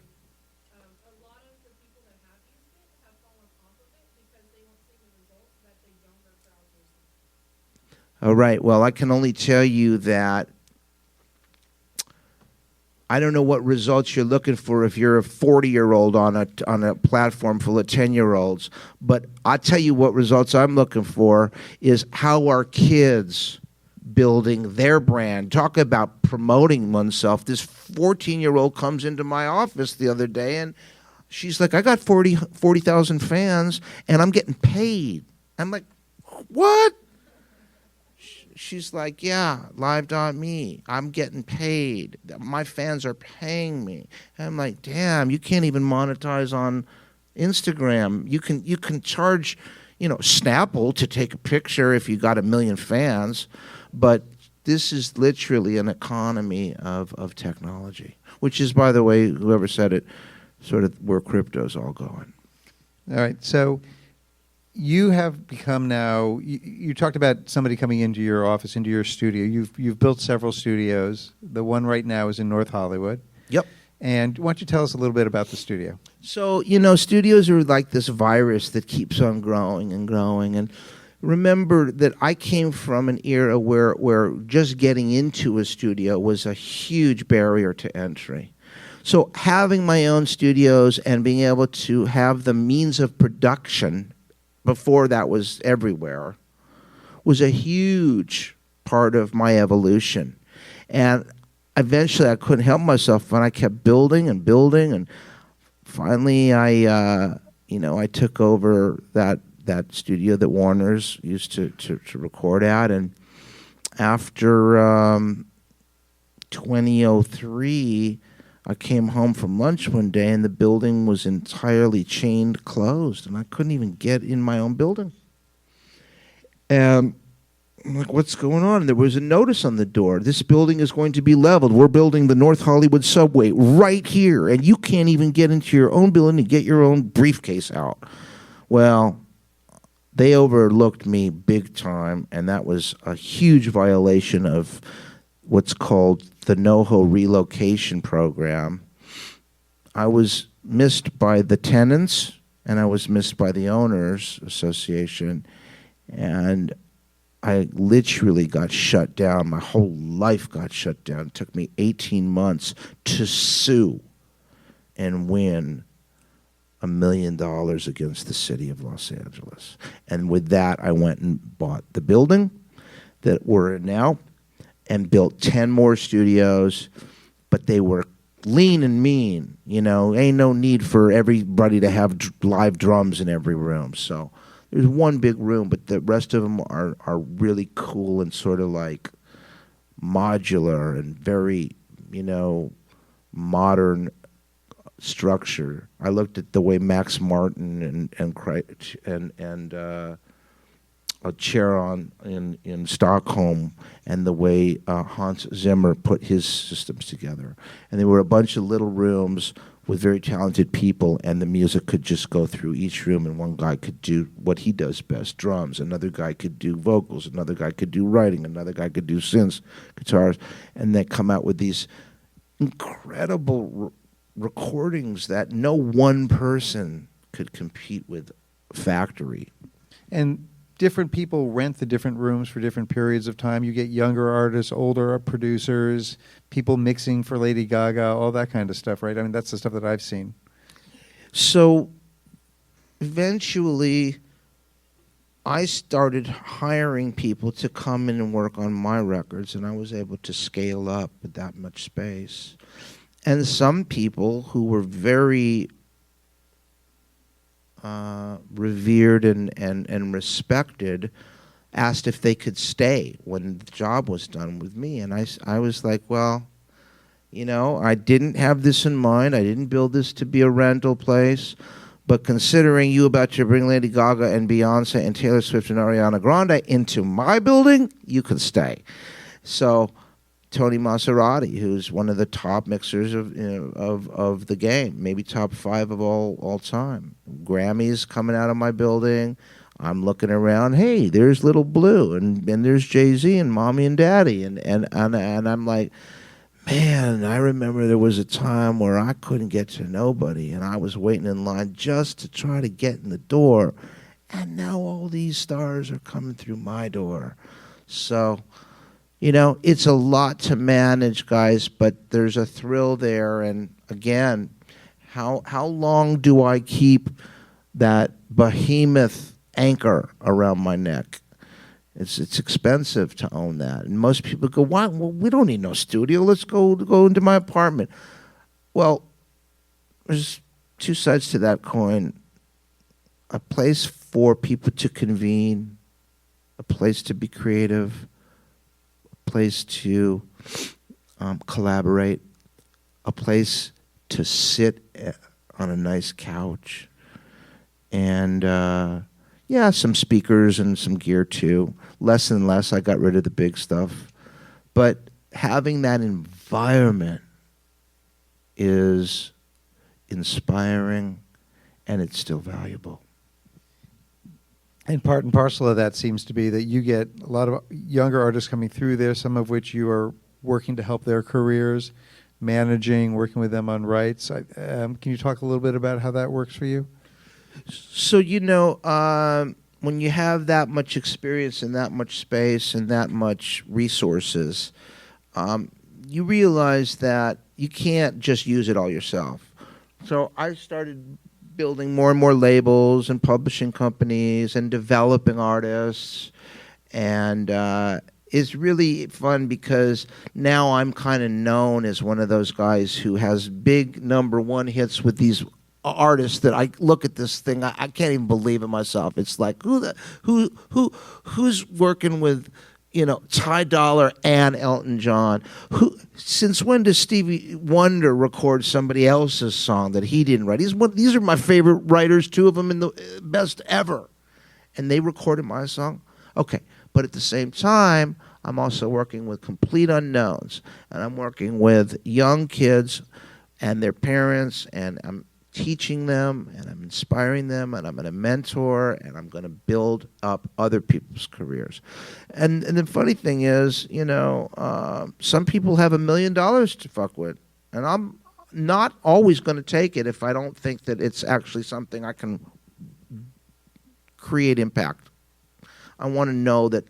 A lot of the people that have used it have fallen off of it because they don't see the results that the younger crowd is seeing. all right, well, I can only tell you that I don't know what results you're looking for if you're a 40-year-old on a platform full of 10-year-olds, but I tell you what results I'm looking for is how are kids building their brand. Talk about promoting oneself. This 14-year-old comes into my office the other day, and she's like, I got 40,000 fans, and I'm getting paid. I'm like, what? She's like, yeah, Live.me. I'm getting paid. My fans are paying me. And I'm like, damn, you can't even monetize on Instagram. You can charge, Snapple to take a picture if you got 1 million fans, but this is literally an economy of technology, which is, by the way, whoever said it, sort of where crypto's all going. All right, so you have become now, you talked about somebody coming into your office, into your studio. You've built several studios. The one right now is in North Hollywood. Yep. And why don't you tell us a little bit about the studio? So, studios are like this virus that keeps on growing and growing. And remember that I came from an era where just getting into a studio was a huge barrier to entry. So having my own studios and being able to have the means of production before that was everywhere, was a huge part of my evolution. And eventually I couldn't help myself, and I kept building and building, and finally I took over that studio that Warner's used to record at, and after 2003, I came home from lunch one day, and the building was entirely chained closed, and I couldn't even get in my own building. And I'm like, what's going on? And there was a notice on the door. This building is going to be leveled. We're building the North Hollywood subway right here, and you can't even get into your own building and get your own briefcase out. Well, they overlooked me big time, and that was a huge violation of what's called the NoHo relocation program. I was missed by the tenants, and I was missed by the owners association, and I literally got shut down. My whole life got shut down. It took me 18 months to sue and win $1 million against the city of Los Angeles. And with that, I went and bought the building that we're in now, and built 10 more studios, but they were lean and mean. Ain't no need for everybody to have live drums in every room. So there's one big room, but the rest of them are really cool and sort of like modular and very, modern structure. I looked at the way Max Martin and Charon in Stockholm, and the way Hans Zimmer put his systems together. And there were a bunch of little rooms with very talented people, and the music could just go through each room, and one guy could do what he does best, drums, another guy could do vocals, another guy could do writing, another guy could do synths, guitars, and they come out with these incredible recordings that no one person could compete with factory. And different people rent the different rooms for different periods of time. You get younger artists, older producers, people mixing for Lady Gaga, all that kind of stuff, right? I mean, that's the stuff that I've seen. So eventually I started hiring people to come in and work on my records, and I was able to scale up with that much space. And some people who were very revered and respected asked if they could stay when the job was done with me. And I was like, well, I didn't have this in mind. I didn't build this to be a rental place. But considering you about to bring Lady Gaga and Beyonce and Taylor Swift and Ariana Grande into my building, you can stay. So Tony Maserati, who's one of the top mixers of the game, maybe top 5 of all time. Grammys coming out of my building. I'm looking around. Hey, there's Little Blue, and there's Jay-Z and Mommy and Daddy, and I'm like, man, I remember there was a time where I couldn't get to nobody, and I was waiting in line just to try to get in the door, and now all these stars are coming through my door. So, it's a lot to manage, guys, but there's a thrill there. And again, how long do I keep that behemoth anchor around my neck? It's expensive to own that. And most people go, why? Well, we don't need no studio. Let's go into my apartment. Well, there's two sides to that coin. A place for people to convene, a place to be creative, place to collaborate, a place to sit on a nice couch, and some speakers and some gear too. Less and less, I got rid of the big stuff. But having that environment is inspiring, and it's still valuable. And part and parcel of that seems to be that you get a lot of younger artists coming through there, some of which you are working to help their careers, managing, working with them on rights. Can you talk a little bit about how that works for you? So, when you have that much experience and that much space and that much resources, you realize that you can't just use it all yourself. So I started building more and more labels and publishing companies and developing artists, and it's really fun because now I'm kind of known as one of those guys who has big #1 hits with these artists that I look at this thing, I can't even believe it myself. It's like who's working with Ty Dolla and Elton John? Since when does Stevie Wonder record somebody else's song that he didn't write? These are my favorite writers, 2 of them in the best ever, and they recorded my song. Okay, but at the same time, I'm also working with complete unknowns, and I'm working with young kids and their parents, and I'm teaching them, and I'm inspiring them, and I'm going to mentor, and I'm going to build up other people's careers. And the funny thing is, some people have $1 million to fuck with, and I'm not always going to take it if I don't think that it's actually something I can create impact. I want to know that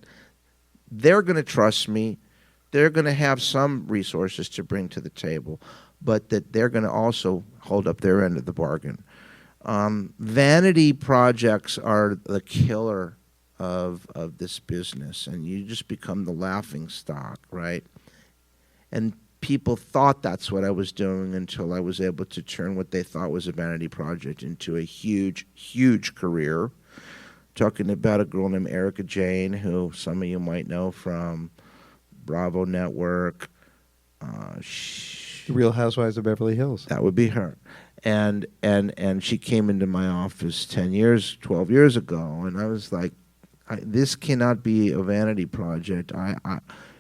they're going to trust me, they're going to have some resources to bring to the table, but that they're going to also hold up their end of the bargain. Vanity projects are the killer of this business, and you just become the laughing stock, right? And people thought that's what I was doing until I was able to turn what they thought was a vanity project into a huge, huge career, talking about a girl named Erica Jane, who some of you might know from Bravo Network. The Real Housewives of Beverly Hills. That would be her. And she came into my office 12 years ago, and I was like, this cannot be a vanity project.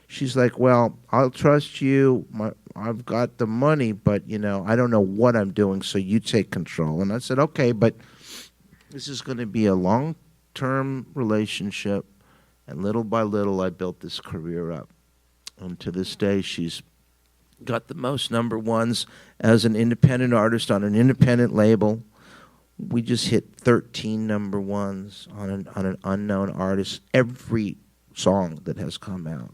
She's like, well, I'll trust you. I've got the money, but, I don't know what I'm doing, so you take control. And I said, okay, but this is going to be a long-term relationship, and little by little, I built this career up. And to this day, she's got the most number ones as an independent artist on an independent label. We just hit 13 number ones on an unknown artist every song that has come out.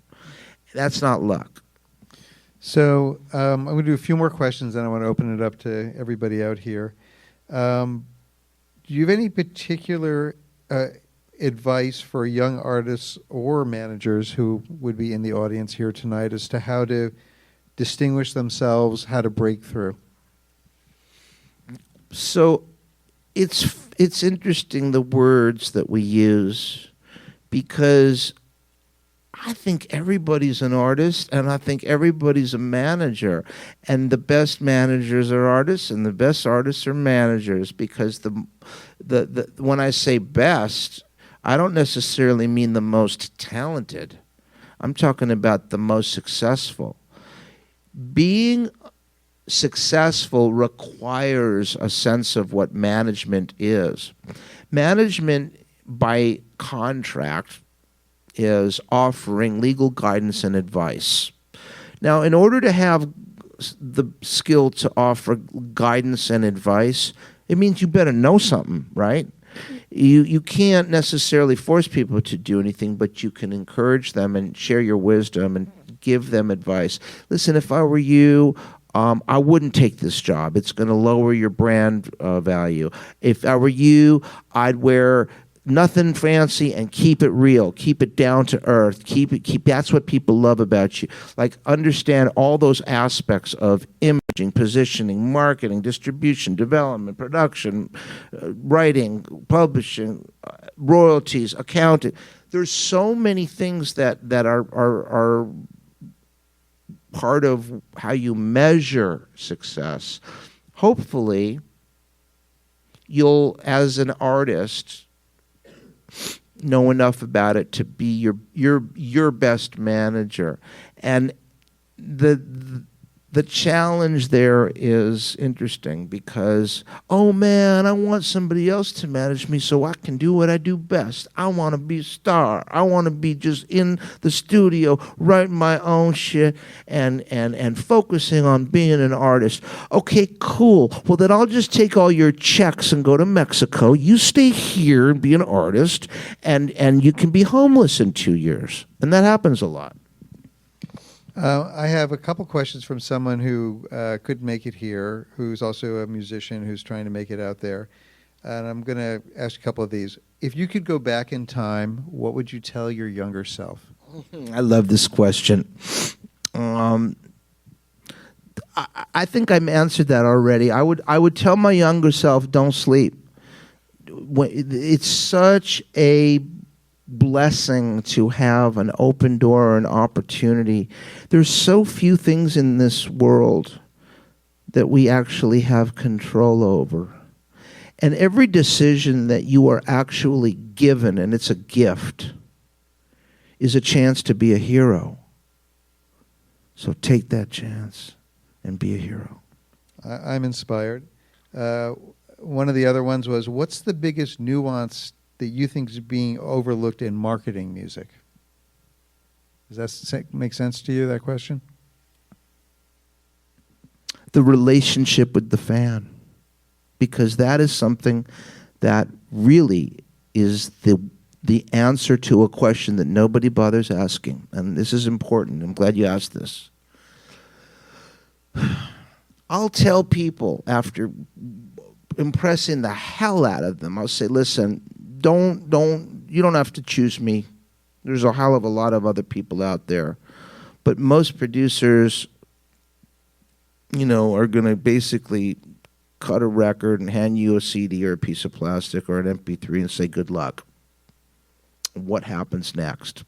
That's not luck. So I'm going to do a few more questions, and I want to open it up to everybody out here. Do you have any particular advice for young artists or managers who would be in the audience here tonight as to how to distinguish themselves, how to break through? So it's interesting, the words that we use, because I think everybody's an artist and I think everybody's a manager, and the best managers are artists and the best artists are managers, because the when I say best, I don't necessarily mean the most talented. I'm talking about the most successful. Being successful requires a sense of what management is. Management, by contract, is offering legal guidance and advice. Now, in order to have the skill to offer guidance and advice, it means you better know something, right? You can't necessarily force people to do anything, but you can encourage them and share your wisdom and give them advice. Listen, if I were you, I wouldn't take this job. It's going to lower your brand value. If I were you, I'd wear nothing fancy and keep it real. Keep it down to earth. That's what people love about you. Like, understand all those aspects of imaging, positioning, marketing, distribution, development, production, writing, publishing, royalties, accounting. There's so many things that are part of how you measure success. Hopefully, you'll, as an artist, know enough about it to be your best manager. And the challenge there is interesting because, oh man, I want somebody else to manage me so I can do what I do best. I want to be a star. I want to be just in the studio writing my own shit and focusing on being an artist. Okay, cool. Well, then I'll just take all your checks and go to Mexico. You stay here and be an artist, and you can be homeless in 2 years. And that happens a lot. I have a couple questions from someone who couldn't make it here, who's also a musician who's trying to make it out there. And I'm going to ask a couple of these. If you could go back in time, what would you tell your younger self? I love this question. I think I've answered that already. I would tell my younger self, don't sleep. It's such a blessing to have an open door or an opportunity. There's so few things in this world that we actually have control over. And every decision that you are actually given, and it's a gift, is a chance to be a hero. So take that chance and be a hero. I'm inspired. One of the other ones was, what's the biggest nuance that you think is being overlooked in marketing music? Does that make sense to you, that question? The relationship with the fan. Because that is something that really is the answer to a question that nobody bothers asking. And this is important. I'm glad you asked this. I'll tell people, after impressing the hell out of them, I'll say, listen, you don't have to choose me. There's a hell of a lot of other people out there. But most producers, are going to basically cut a record and hand you a CD or a piece of plastic or an MP3 and say good luck. what happens next.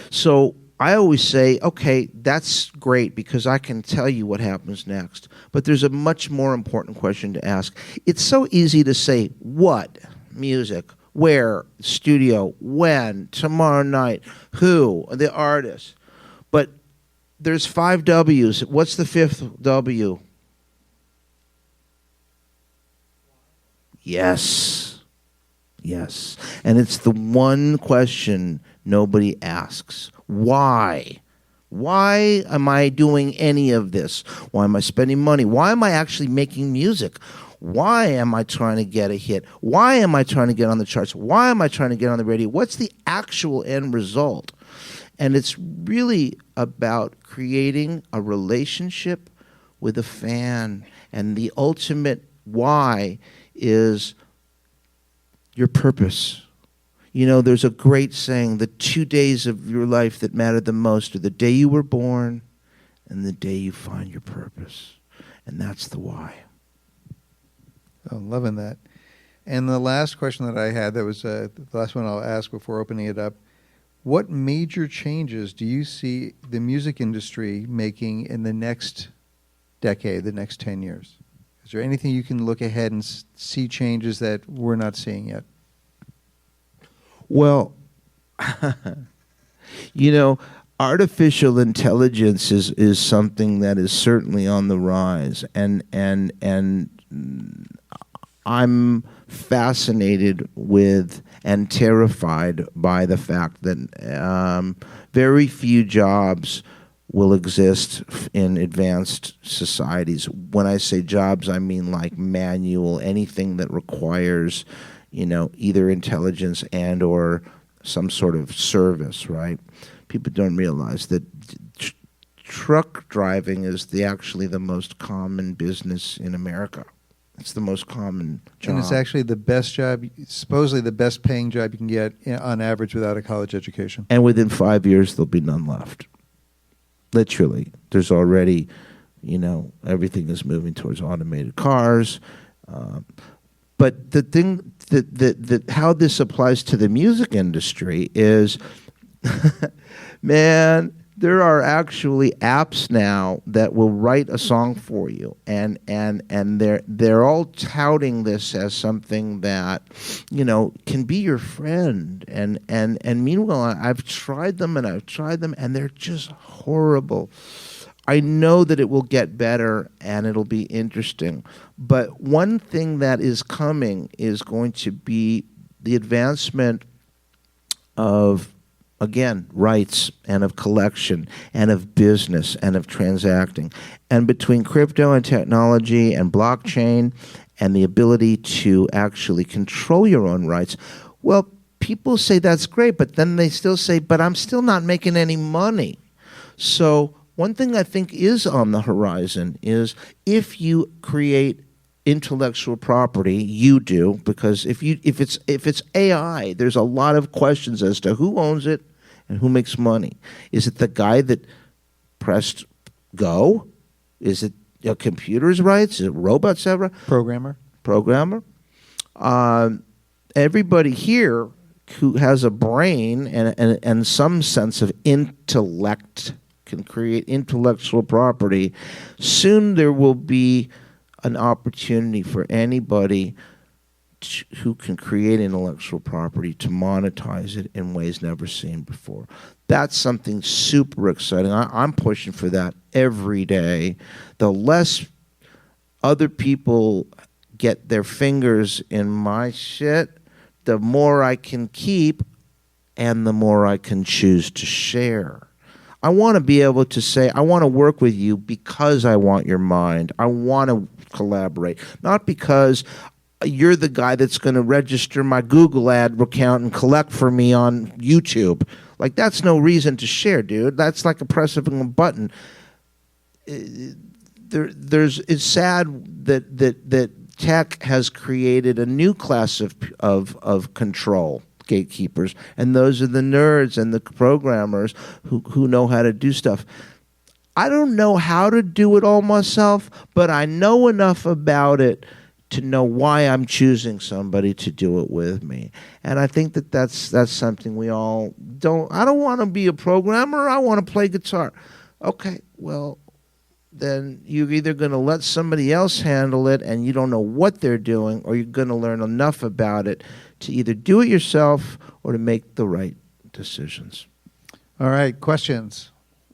So I always say, okay, that's great because I can tell you what happens next. But there's a much more important question to ask. It's so easy to say, what? Music. Where? Studio. When? Tomorrow night. Who? The artist. But there's 5 W's. What's the 5th W? Yes. Yes. And it's the one question nobody asks. Why? Why am I doing any of this? Why am I spending money? Why am I actually making music? Why am I trying to get a hit? Why am I trying to get on the charts? Why am I trying to get on the radio? What's the actual end result? And it's really about creating a relationship with a fan. And the ultimate why is your purpose. You know, there's a great saying, the 2 days of your life that matter the most are the day you were born and the day you find your purpose. And that's the why. I'm loving that. And the last question that I had, that was the last one I'll ask before opening it up. What major changes do you see the music industry making in the next decade, the next 10 years? Is there anything you can look ahead and see changes that we're not seeing yet? Well, you know, artificial intelligence is something that is certainly on the rise, and I'm fascinated with and terrified by the fact that very few jobs will exist in advanced societies. When I say jobs, I mean like manual, anything that requires, you know, either intelligence and or some sort of service, right? People don't realize that truck driving is actually the most common business in America. It's the most common job. And it's actually the best job, supposedly the best paying job you can get on average without a college education. And within 5 years, there'll be none left. Literally. There's already, you know, everything is moving towards automated cars. But the thing that how this applies to the music industry is, man, there are actually apps now that will write a song for you, and they're all touting this as something that, you know, can be your friend. And meanwhile, I've tried them and they're just horrible. I know that it will get better and it'll be interesting. But one thing that is coming is going to be the advancement of, again, rights and of collection and of business and of transacting. And between crypto and technology and blockchain and the ability to actually control your own rights, well, people say that's great, but then they still say, but I'm still not making any money. So one thing I think is on the horizon is if you create intellectual property, you do, because if it's AI, there's a lot of questions as to who owns it and who makes money. Is it the guy that pressed go? Is it a computer's rights? Is it robots ever? Programmer. Everybody here who has a brain and some sense of intellect can create intellectual property. Soon there will be an opportunity for anybody who can create intellectual property to monetize it in ways never seen before. That's something super exciting. I'm pushing for that every day. The less other people get their fingers in my shit, the more I can keep and the more I can choose to share. I want to be able to say, I want to work with you because I want your mind. I want to collaborate, not because you're the guy that's going to register my Google ad account and collect for me on YouTube. Like, that's no reason to share, dude. That's like a press of a button. It's sad that tech has created a new class of control, gatekeepers, and those are the nerds and the programmers who know how to do stuff. I don't know how to do it all myself, but I know enough about it to know why I'm choosing somebody to do it with me. And I think that that's something we all don't. I don't want to be a programmer. I want to play guitar. Okay, well, then you're either going to let somebody else handle it and you don't know what they're doing, or you're going to learn enough about it to either do it yourself or to make the right decisions. All right, questions.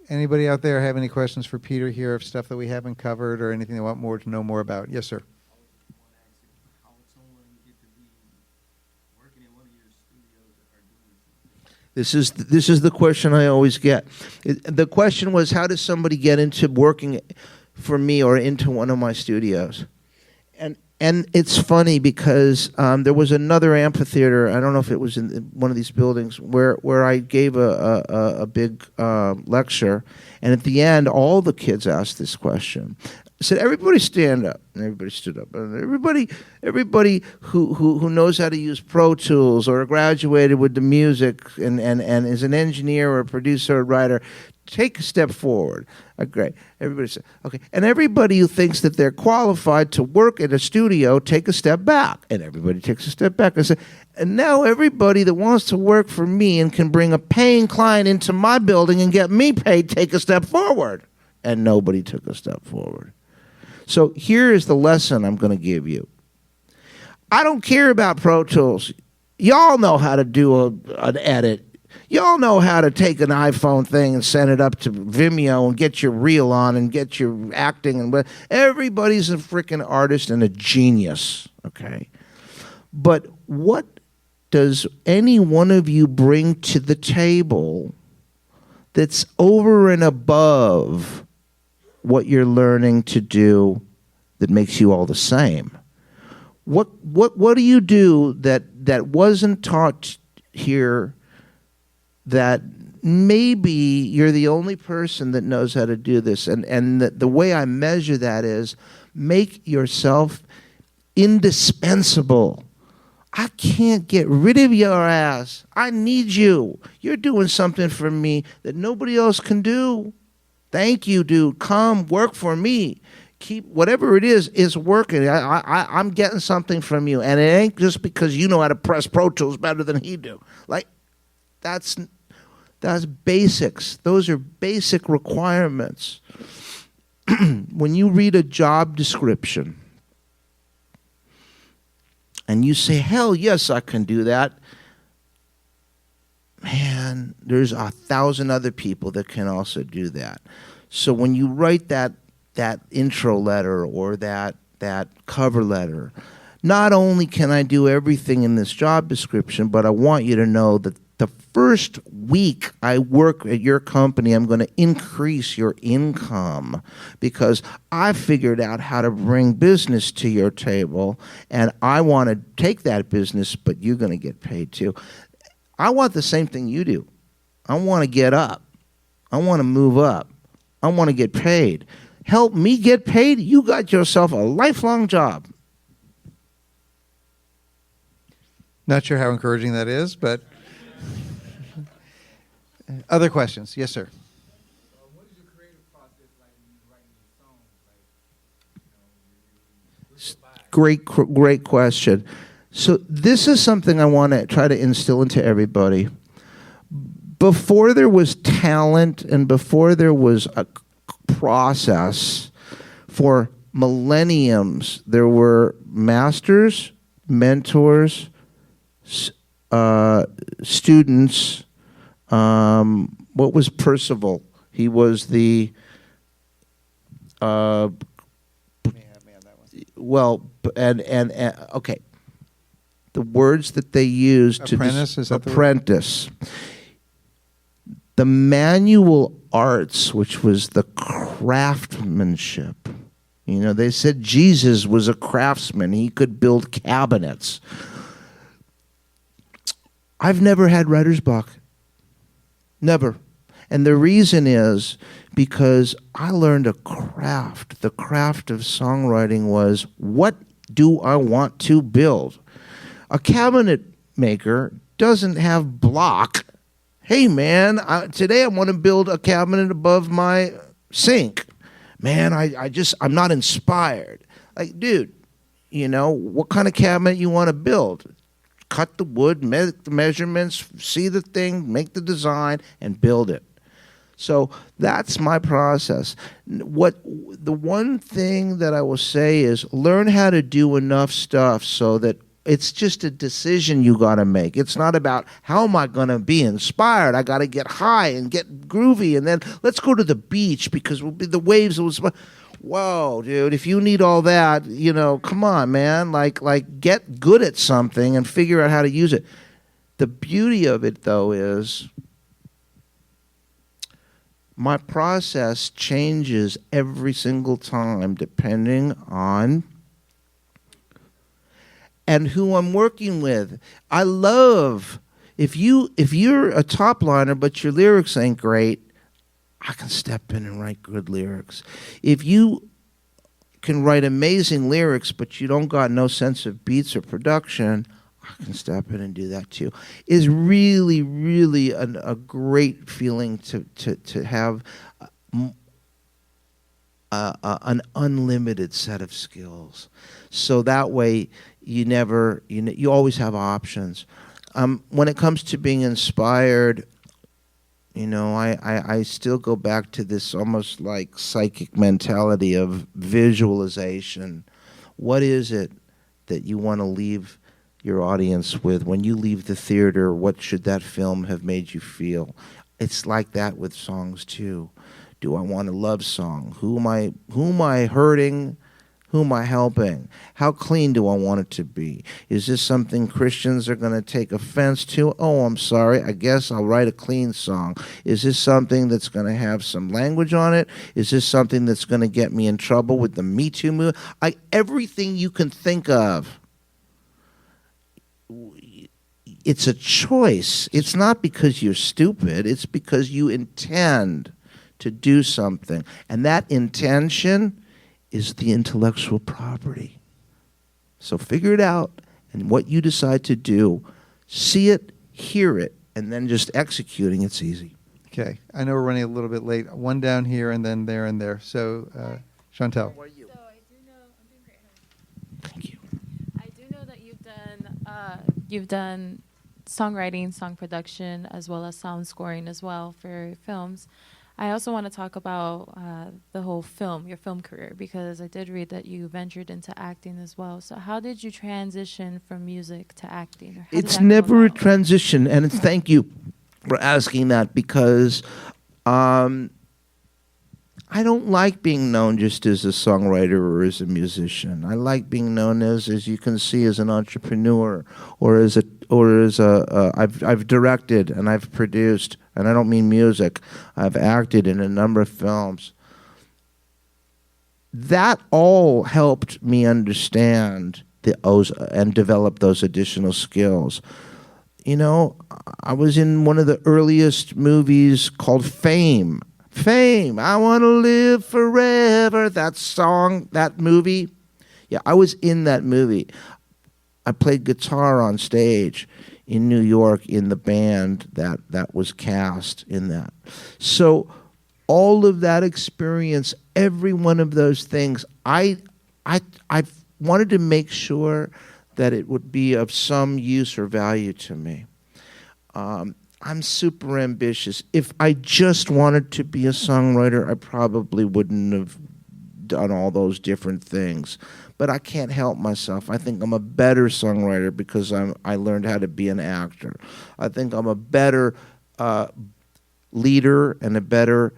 Anybody out there have any questions for Peter here of stuff that we haven't covered or anything they want more to know more about? Yes, sir. This is the question I always get. The question was, how does somebody get into working for me or into one of my studios? And it's funny because there was another amphitheater, I don't know if it was in one of these buildings, where I gave a big lecture, and at the end, all the kids asked this question. I said, everybody stand up. And everybody stood up. And everybody who knows how to use Pro Tools or graduated with the music and is an engineer or a producer or writer, take a step forward. Great. Everybody said, okay. And everybody who thinks that they're qualified to work at a studio, take a step back. And everybody takes a step back. I said, and now everybody that wants to work for me and can bring a paying client into my building and get me paid, take a step forward. And nobody took a step forward. So here is the lesson I'm going to give you. I don't care about Pro Tools. Y'all know how to do an edit. Y'all know how to take an iPhone thing and send it up to Vimeo and get your reel on and get your acting. And everybody's a freaking artist and a genius, okay? But what does any one of you bring to the table that's over and above what you're learning to do that makes you all the same? What do you do that wasn't taught here, that maybe you're the only person that knows how to do this? And the way I measure that is make yourself indispensable. I can't get rid of your ass. I need you. You're doing something for me that nobody else can do. Thank you, dude. Come work for me. Keep whatever it is working. I'm getting something from you, and it ain't just because you know how to press Pro Tools better than he do. Like, that's basics. Those are basic requirements. When you read a job description and you say, "Hell yes, I can do that," man, there's 1,000 other people that can also do that. So when you write that intro letter or that cover letter, not only can I do everything in this job description, but I want you to know that the first week I work at your company, I'm going to increase your income because I figured out how to bring business to your table, and I want to take that business, but you're going to get paid too. I want the same thing you do. I want to get up. I want to move up. I want to get paid. Help me get paid. You got yourself a lifelong job. Not sure how encouraging that is, but other questions? Yes, sir. What is your creative process like when you're writing your songs? Like, Great question. So this is something I want to try to instill into everybody. Before there was talent and before there was a process, for millenniums, there were masters, mentors, students. What was Percival? He was the okay. The words that they used Apprentice, is that the word? apprentice. The manual arts, which was the craftsmanship. You know, they said Jesus was a craftsman. He could build cabinets. I've never had writer's block. Never. And the reason is because I learned a craft. The craft of songwriting was, what do I want to build? A cabinet maker doesn't have block. Hey, man, today I want to build a cabinet above my sink. Man, I'm not inspired. Like, dude, You know, what kind of cabinet you want to build. Cut the wood, make the measurements, see the thing, make the design, and build it. So that's my process. The one thing that I will say is learn how to do enough stuff so that it's just a decision you got to make. It's not about how am I going to be inspired. I got to get high and get groovy, and then let's go to the beach because the waves will. Whoa, dude! If you need all that, you know, come on, man. Like get good at something and figure out how to use it. The beauty of it, though, is my process changes every single time depending on and who I'm working with. I love if you're a top liner but your lyrics ain't great, I can step in and write good lyrics. If you can write amazing lyrics but you don't got no sense of beats or production, I can step in and do that too. It's really, really a great feeling to have an unlimited set of skills. So that way you always have options. When it comes to being inspired, you know, I still go back to this almost like psychic mentality of visualization. What is it that you want to leave your audience with? When you leave the theater, what should that film have made you feel? It's like that with songs too. Do I want a love song? Who am I hurting? Who am I helping? How clean do I want it to be? Is this something Christians are going to take offense to? Oh, I'm sorry. I guess I'll write a clean song. Is this something that's going to have some language on it? Is this something that's going to get me in trouble with the Me Too movement? Everything you can think of. It's a choice. It's not because you're stupid. It's because you intend to do something. And that intention is the intellectual property. So figure it out, and what you decide to do, see it, hear it, and then just executing it's easy. Okay. I know we're running a little bit late. One down here and then there and there. So, Chantel. So I do know, I'm doing great. Thank you. I do know that you've done songwriting, song production, as well as sound scoring as well for films. I also want to talk about the whole your film career, because I did read that you ventured into acting as well. So how did you transition from music to acting? Or how did It's that come never a about? transition, and thank you for asking that, because I don't like being known just as a songwriter or as a musician. I like being known as you can see, as an entrepreneur, I've directed and I've produced, and I don't mean music. I've acted in a number of films. That all helped me understand and develop those additional skills. You know, I was in one of the earliest movies called Fame. Fame, I want to live forever. That song, that movie. Yeah, I was in that movie. I played guitar on stage in New York in the band that was cast in that. So all of that experience, every one of those things, I wanted to make sure that it would be of some use or value to me. I'm super ambitious. If I just wanted to be a songwriter, I probably wouldn't have done all those different things. But I can't help myself. I think I'm a better songwriter because I learned how to be an actor. I think I'm a better leader and a better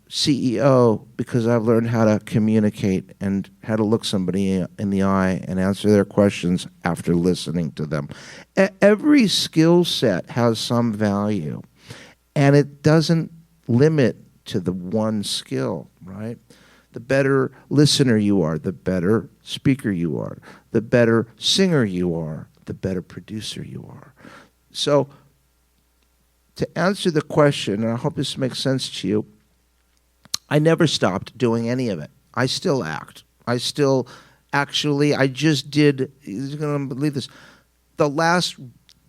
CEO because I've learned how to communicate and how to look somebody in the eye and answer their questions after listening to them. Every skill set has some value, and it doesn't limit to the one skill, right? The better listener you are, the better speaker you are, the better singer you are, the better producer you are. So to answer the question, and I hope this makes sense to you, I never stopped doing any of it. I still act. I just did, you're going to believe this, the last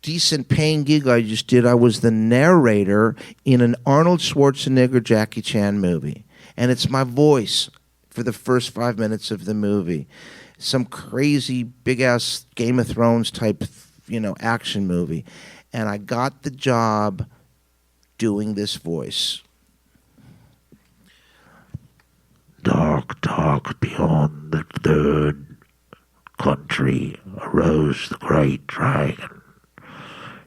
decent paying gig I just did, I was the narrator in an Arnold Schwarzenegger Jackie Chan movie. And it's my voice for the first 5 minutes of the movie. some crazy big-ass Game of Thrones type, action movie. And I got the job doing this voice. Dark, dark beyond the third country arose the great dragon.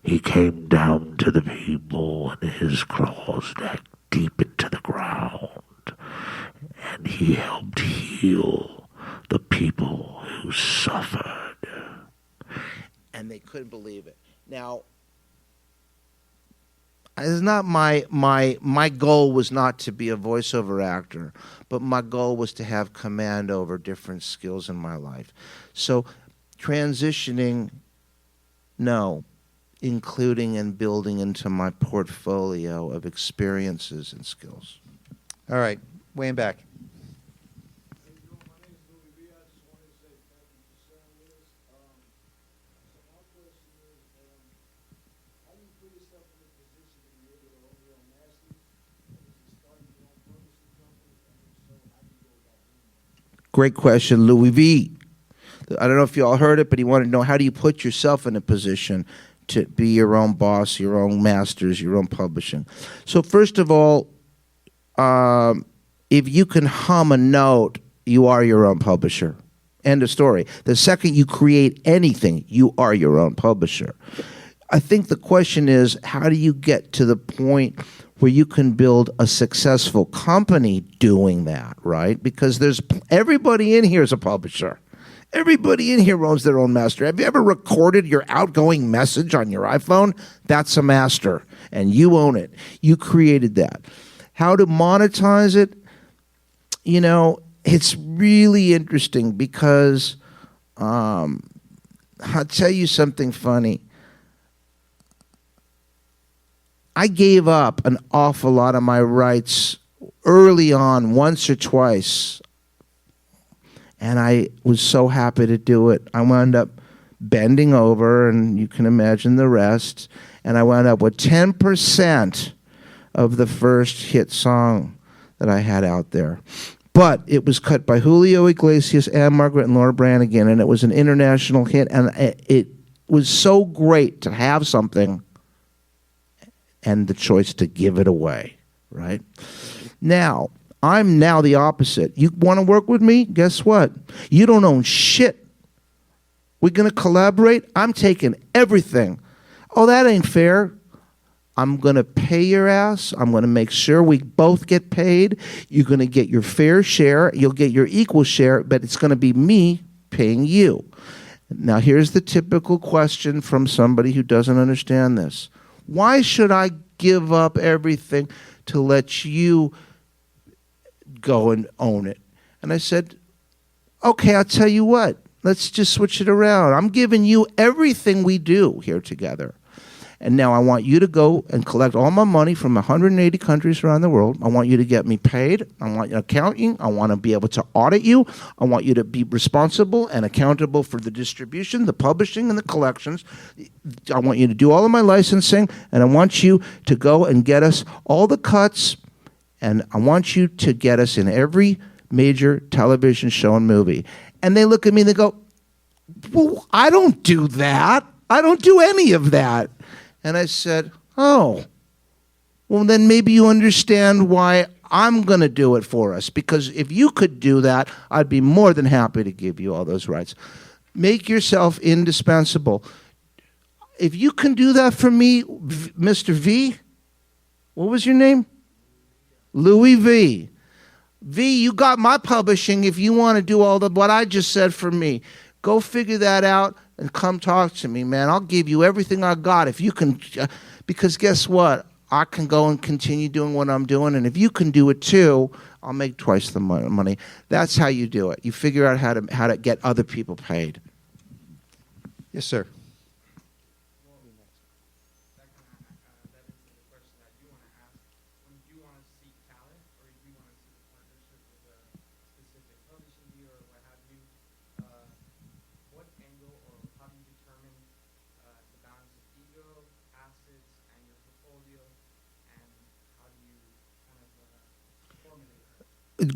He came down to the people, and his claws dug deep into the ground, and he helped heal the people who suffered. And they couldn't believe it. Now, it's not my goal was not to be a voiceover actor, but my goal was to have command over different skills in my life. So transitioning, no, including and building into my portfolio of experiences and skills. All right, way in back. Great question, Louis V. I don't know if you all heard it, but he wanted to know, how do you put yourself in a position to be your own boss, your own masters, your own publishing? So first of all, if you can hum a note, you are your own publisher. End of story. The second you create anything, you are your own publisher. I think the question is, how do you get to the point where you can build a successful company doing that, right? Because everybody in here is a publisher. Everybody in here owns their own master. Have you ever recorded your outgoing message on your iPhone? That's a master, and you own it. You created that. How to monetize it? It's really interesting because I'll tell you something funny. I gave up an awful lot of my rights early on, once or twice, and I was so happy to do it. I wound up bending over, and you can imagine the rest, and I wound up with 10% of the first hit song that I had out there. But it was cut by Julio Iglesias, Ann Margaret, and Laura Branigan, and it was an international hit, and it was so great to have something and the choice to give it away, right? Now, I'm now the opposite. You want to work with me? Guess what? You don't own shit. We're going to collaborate? I'm taking everything. Oh, that ain't fair. I'm going to pay your ass. I'm going to make sure we both get paid. You're going to get your fair share. You'll get your equal share, but it's going to be me paying you. Now, here's the typical question from somebody who doesn't understand this. Why should I give up everything to let you go and own it? And I said, okay, I'll tell you what. Let's just switch it around. I'm giving you everything we do here together. And now I want you to go and collect all my money from 180 countries around the world. I want you to get me paid. I want you accounting. I want to be able to audit you. I want you to be responsible and accountable for the distribution, the publishing, and the collections. I want you to do all of my licensing, and I want you to go and get us all the cuts, and I want you to get us in every major television show and movie. And they look at me and they go, well, I don't do that. I don't do any of that. And I said, oh, well, then maybe you understand why I'm going to do it for us. Because if you could do that, I'd be more than happy to give you all those rights. Make yourself indispensable. If you can do that for me, Mr. V, what was your name? Louis V. V, you got my publishing if you want to do all what I just said for me. Go figure that out and come talk to me, man. I'll give you everything I got if you can, because guess what? I can go and continue doing what I'm doing, and if you can do it too, I'll make twice the money. That's how you do it. You figure out how to get other people paid. Yes, sir.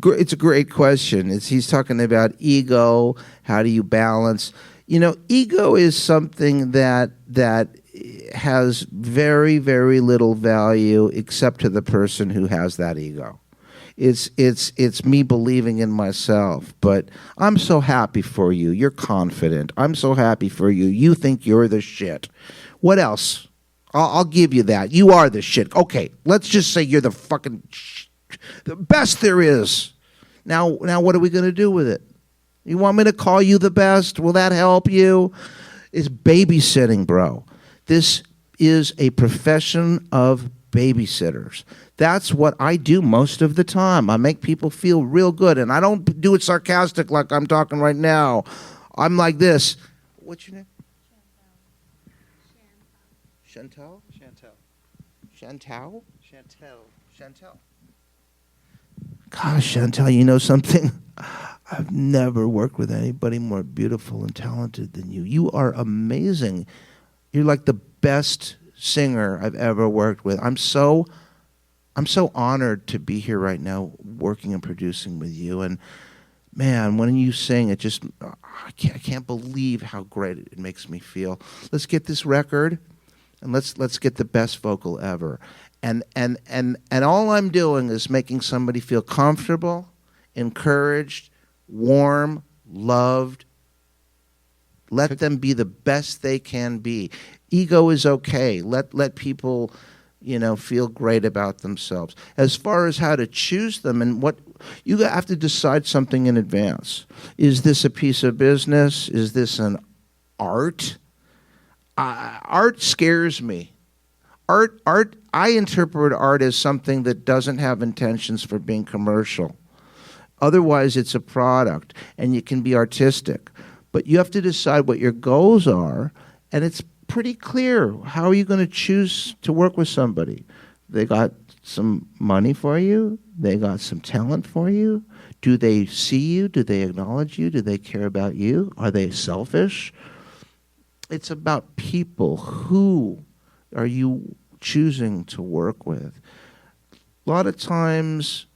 it's a great question. He's talking about ego. How do you balance? Ego is something that has very, very little value except to the person who has that ego. It's me believing in myself. But I'm so happy for you. You're confident. I'm so happy for you. You think you're the shit. What else? I'll give you that. You are the shit. Okay, let's just say you're the fucking the best there is. Now what are we going to do with it? You want me to call you the best? Will that help you? It's babysitting, bro. This is a profession of babysitters. That's what I do most of the time. I make people feel real good, and I don't do it sarcastic like I'm talking right now. I'm like this. What's your name? Chantal? Chantal? Chantal. Gosh, Chantal, you know something? I've never worked with anybody more beautiful and talented than you. You are amazing. You're like the best singer I've ever worked with. I'm so honored to be here right now working and producing with you. And man, when you sing, it just I can't believe how great it makes me feel. Let's get this record and let's get the best vocal ever. And all I'm doing is making somebody feel comfortable, encouraged, warm, loved. Let them be the best they can be. Ego is okay. Let people, feel great about themselves. As far as how to choose them and what you have to decide something in advance. Is this a piece of business? Is this an art? Art scares me. Art. I interpret art as something that doesn't have intentions for being commercial. Otherwise, it's a product, and you can be artistic. But you have to decide what your goals are, and it's pretty clear. How are you going to choose to work with somebody? They got some money for you? They got some talent for you? Do they see you? Do they acknowledge you? Do they care about you? Are they selfish? It's about people. Who are you choosing to work with? A lot of times,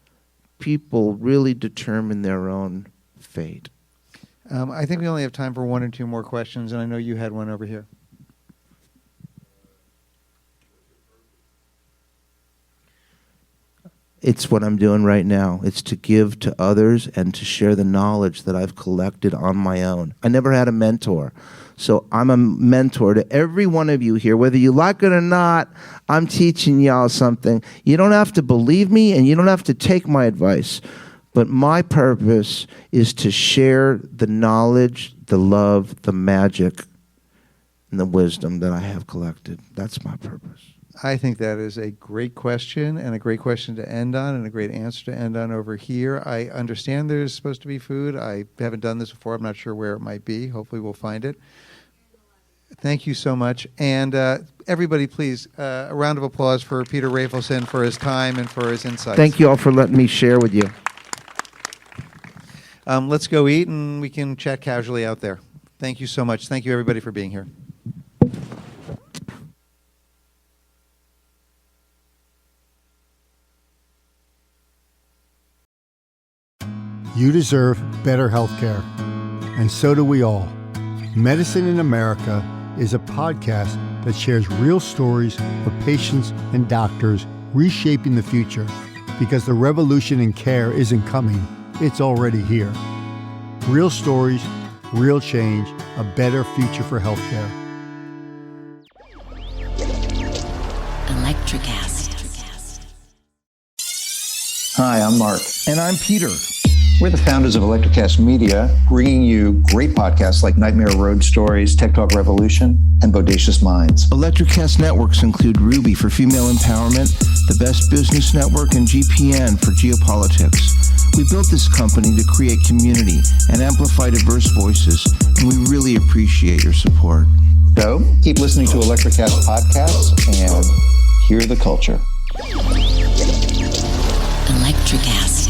people really determine their own fate. I think we only have time for one or two more questions, and I know you had one over here. It's what I'm doing right now. It's to give to others and to share the knowledge that I've collected on my own. I never had a mentor. So I'm a mentor to every one of you here. Whether you like it or not, I'm teaching y'all something. You don't have to believe me, and you don't have to take my advice. But my purpose is to share the knowledge, the love, the magic, and the wisdom that I have collected. That's my purpose. I think that is a great question and a great question to end on and a great answer to end on over here. I understand there's supposed to be food. I haven't done this before. I'm not sure where it might be. Hopefully we'll find it. Thank you so much. And everybody, please, a round of applause for Peter Rafelson for his time and for his insights. Thank you all for letting me share with you. Let's go eat, and we can chat casually out there. Thank you so much. Thank you, everybody, for being here. You deserve better health care, and so do we all. Medicine in America is a podcast that shares real stories of patients and doctors reshaping the future, because the revolution in care isn't coming, it's already here. Real stories, real change, a better future for healthcare. ElectraCast. Hi, I'm Mark. And I'm Peter. We're the founders of ElectraCast Media, bringing you great podcasts like Nightmare Road Stories, Tech Talk Revolution, and Bodacious Minds. ElectraCast networks include Ruby for female empowerment, the Best Business Network, and GPN for geopolitics. We built this company to create community and amplify diverse voices, and we really appreciate your support. So, keep listening to ElectraCast podcasts and hear the culture. ElectraCast.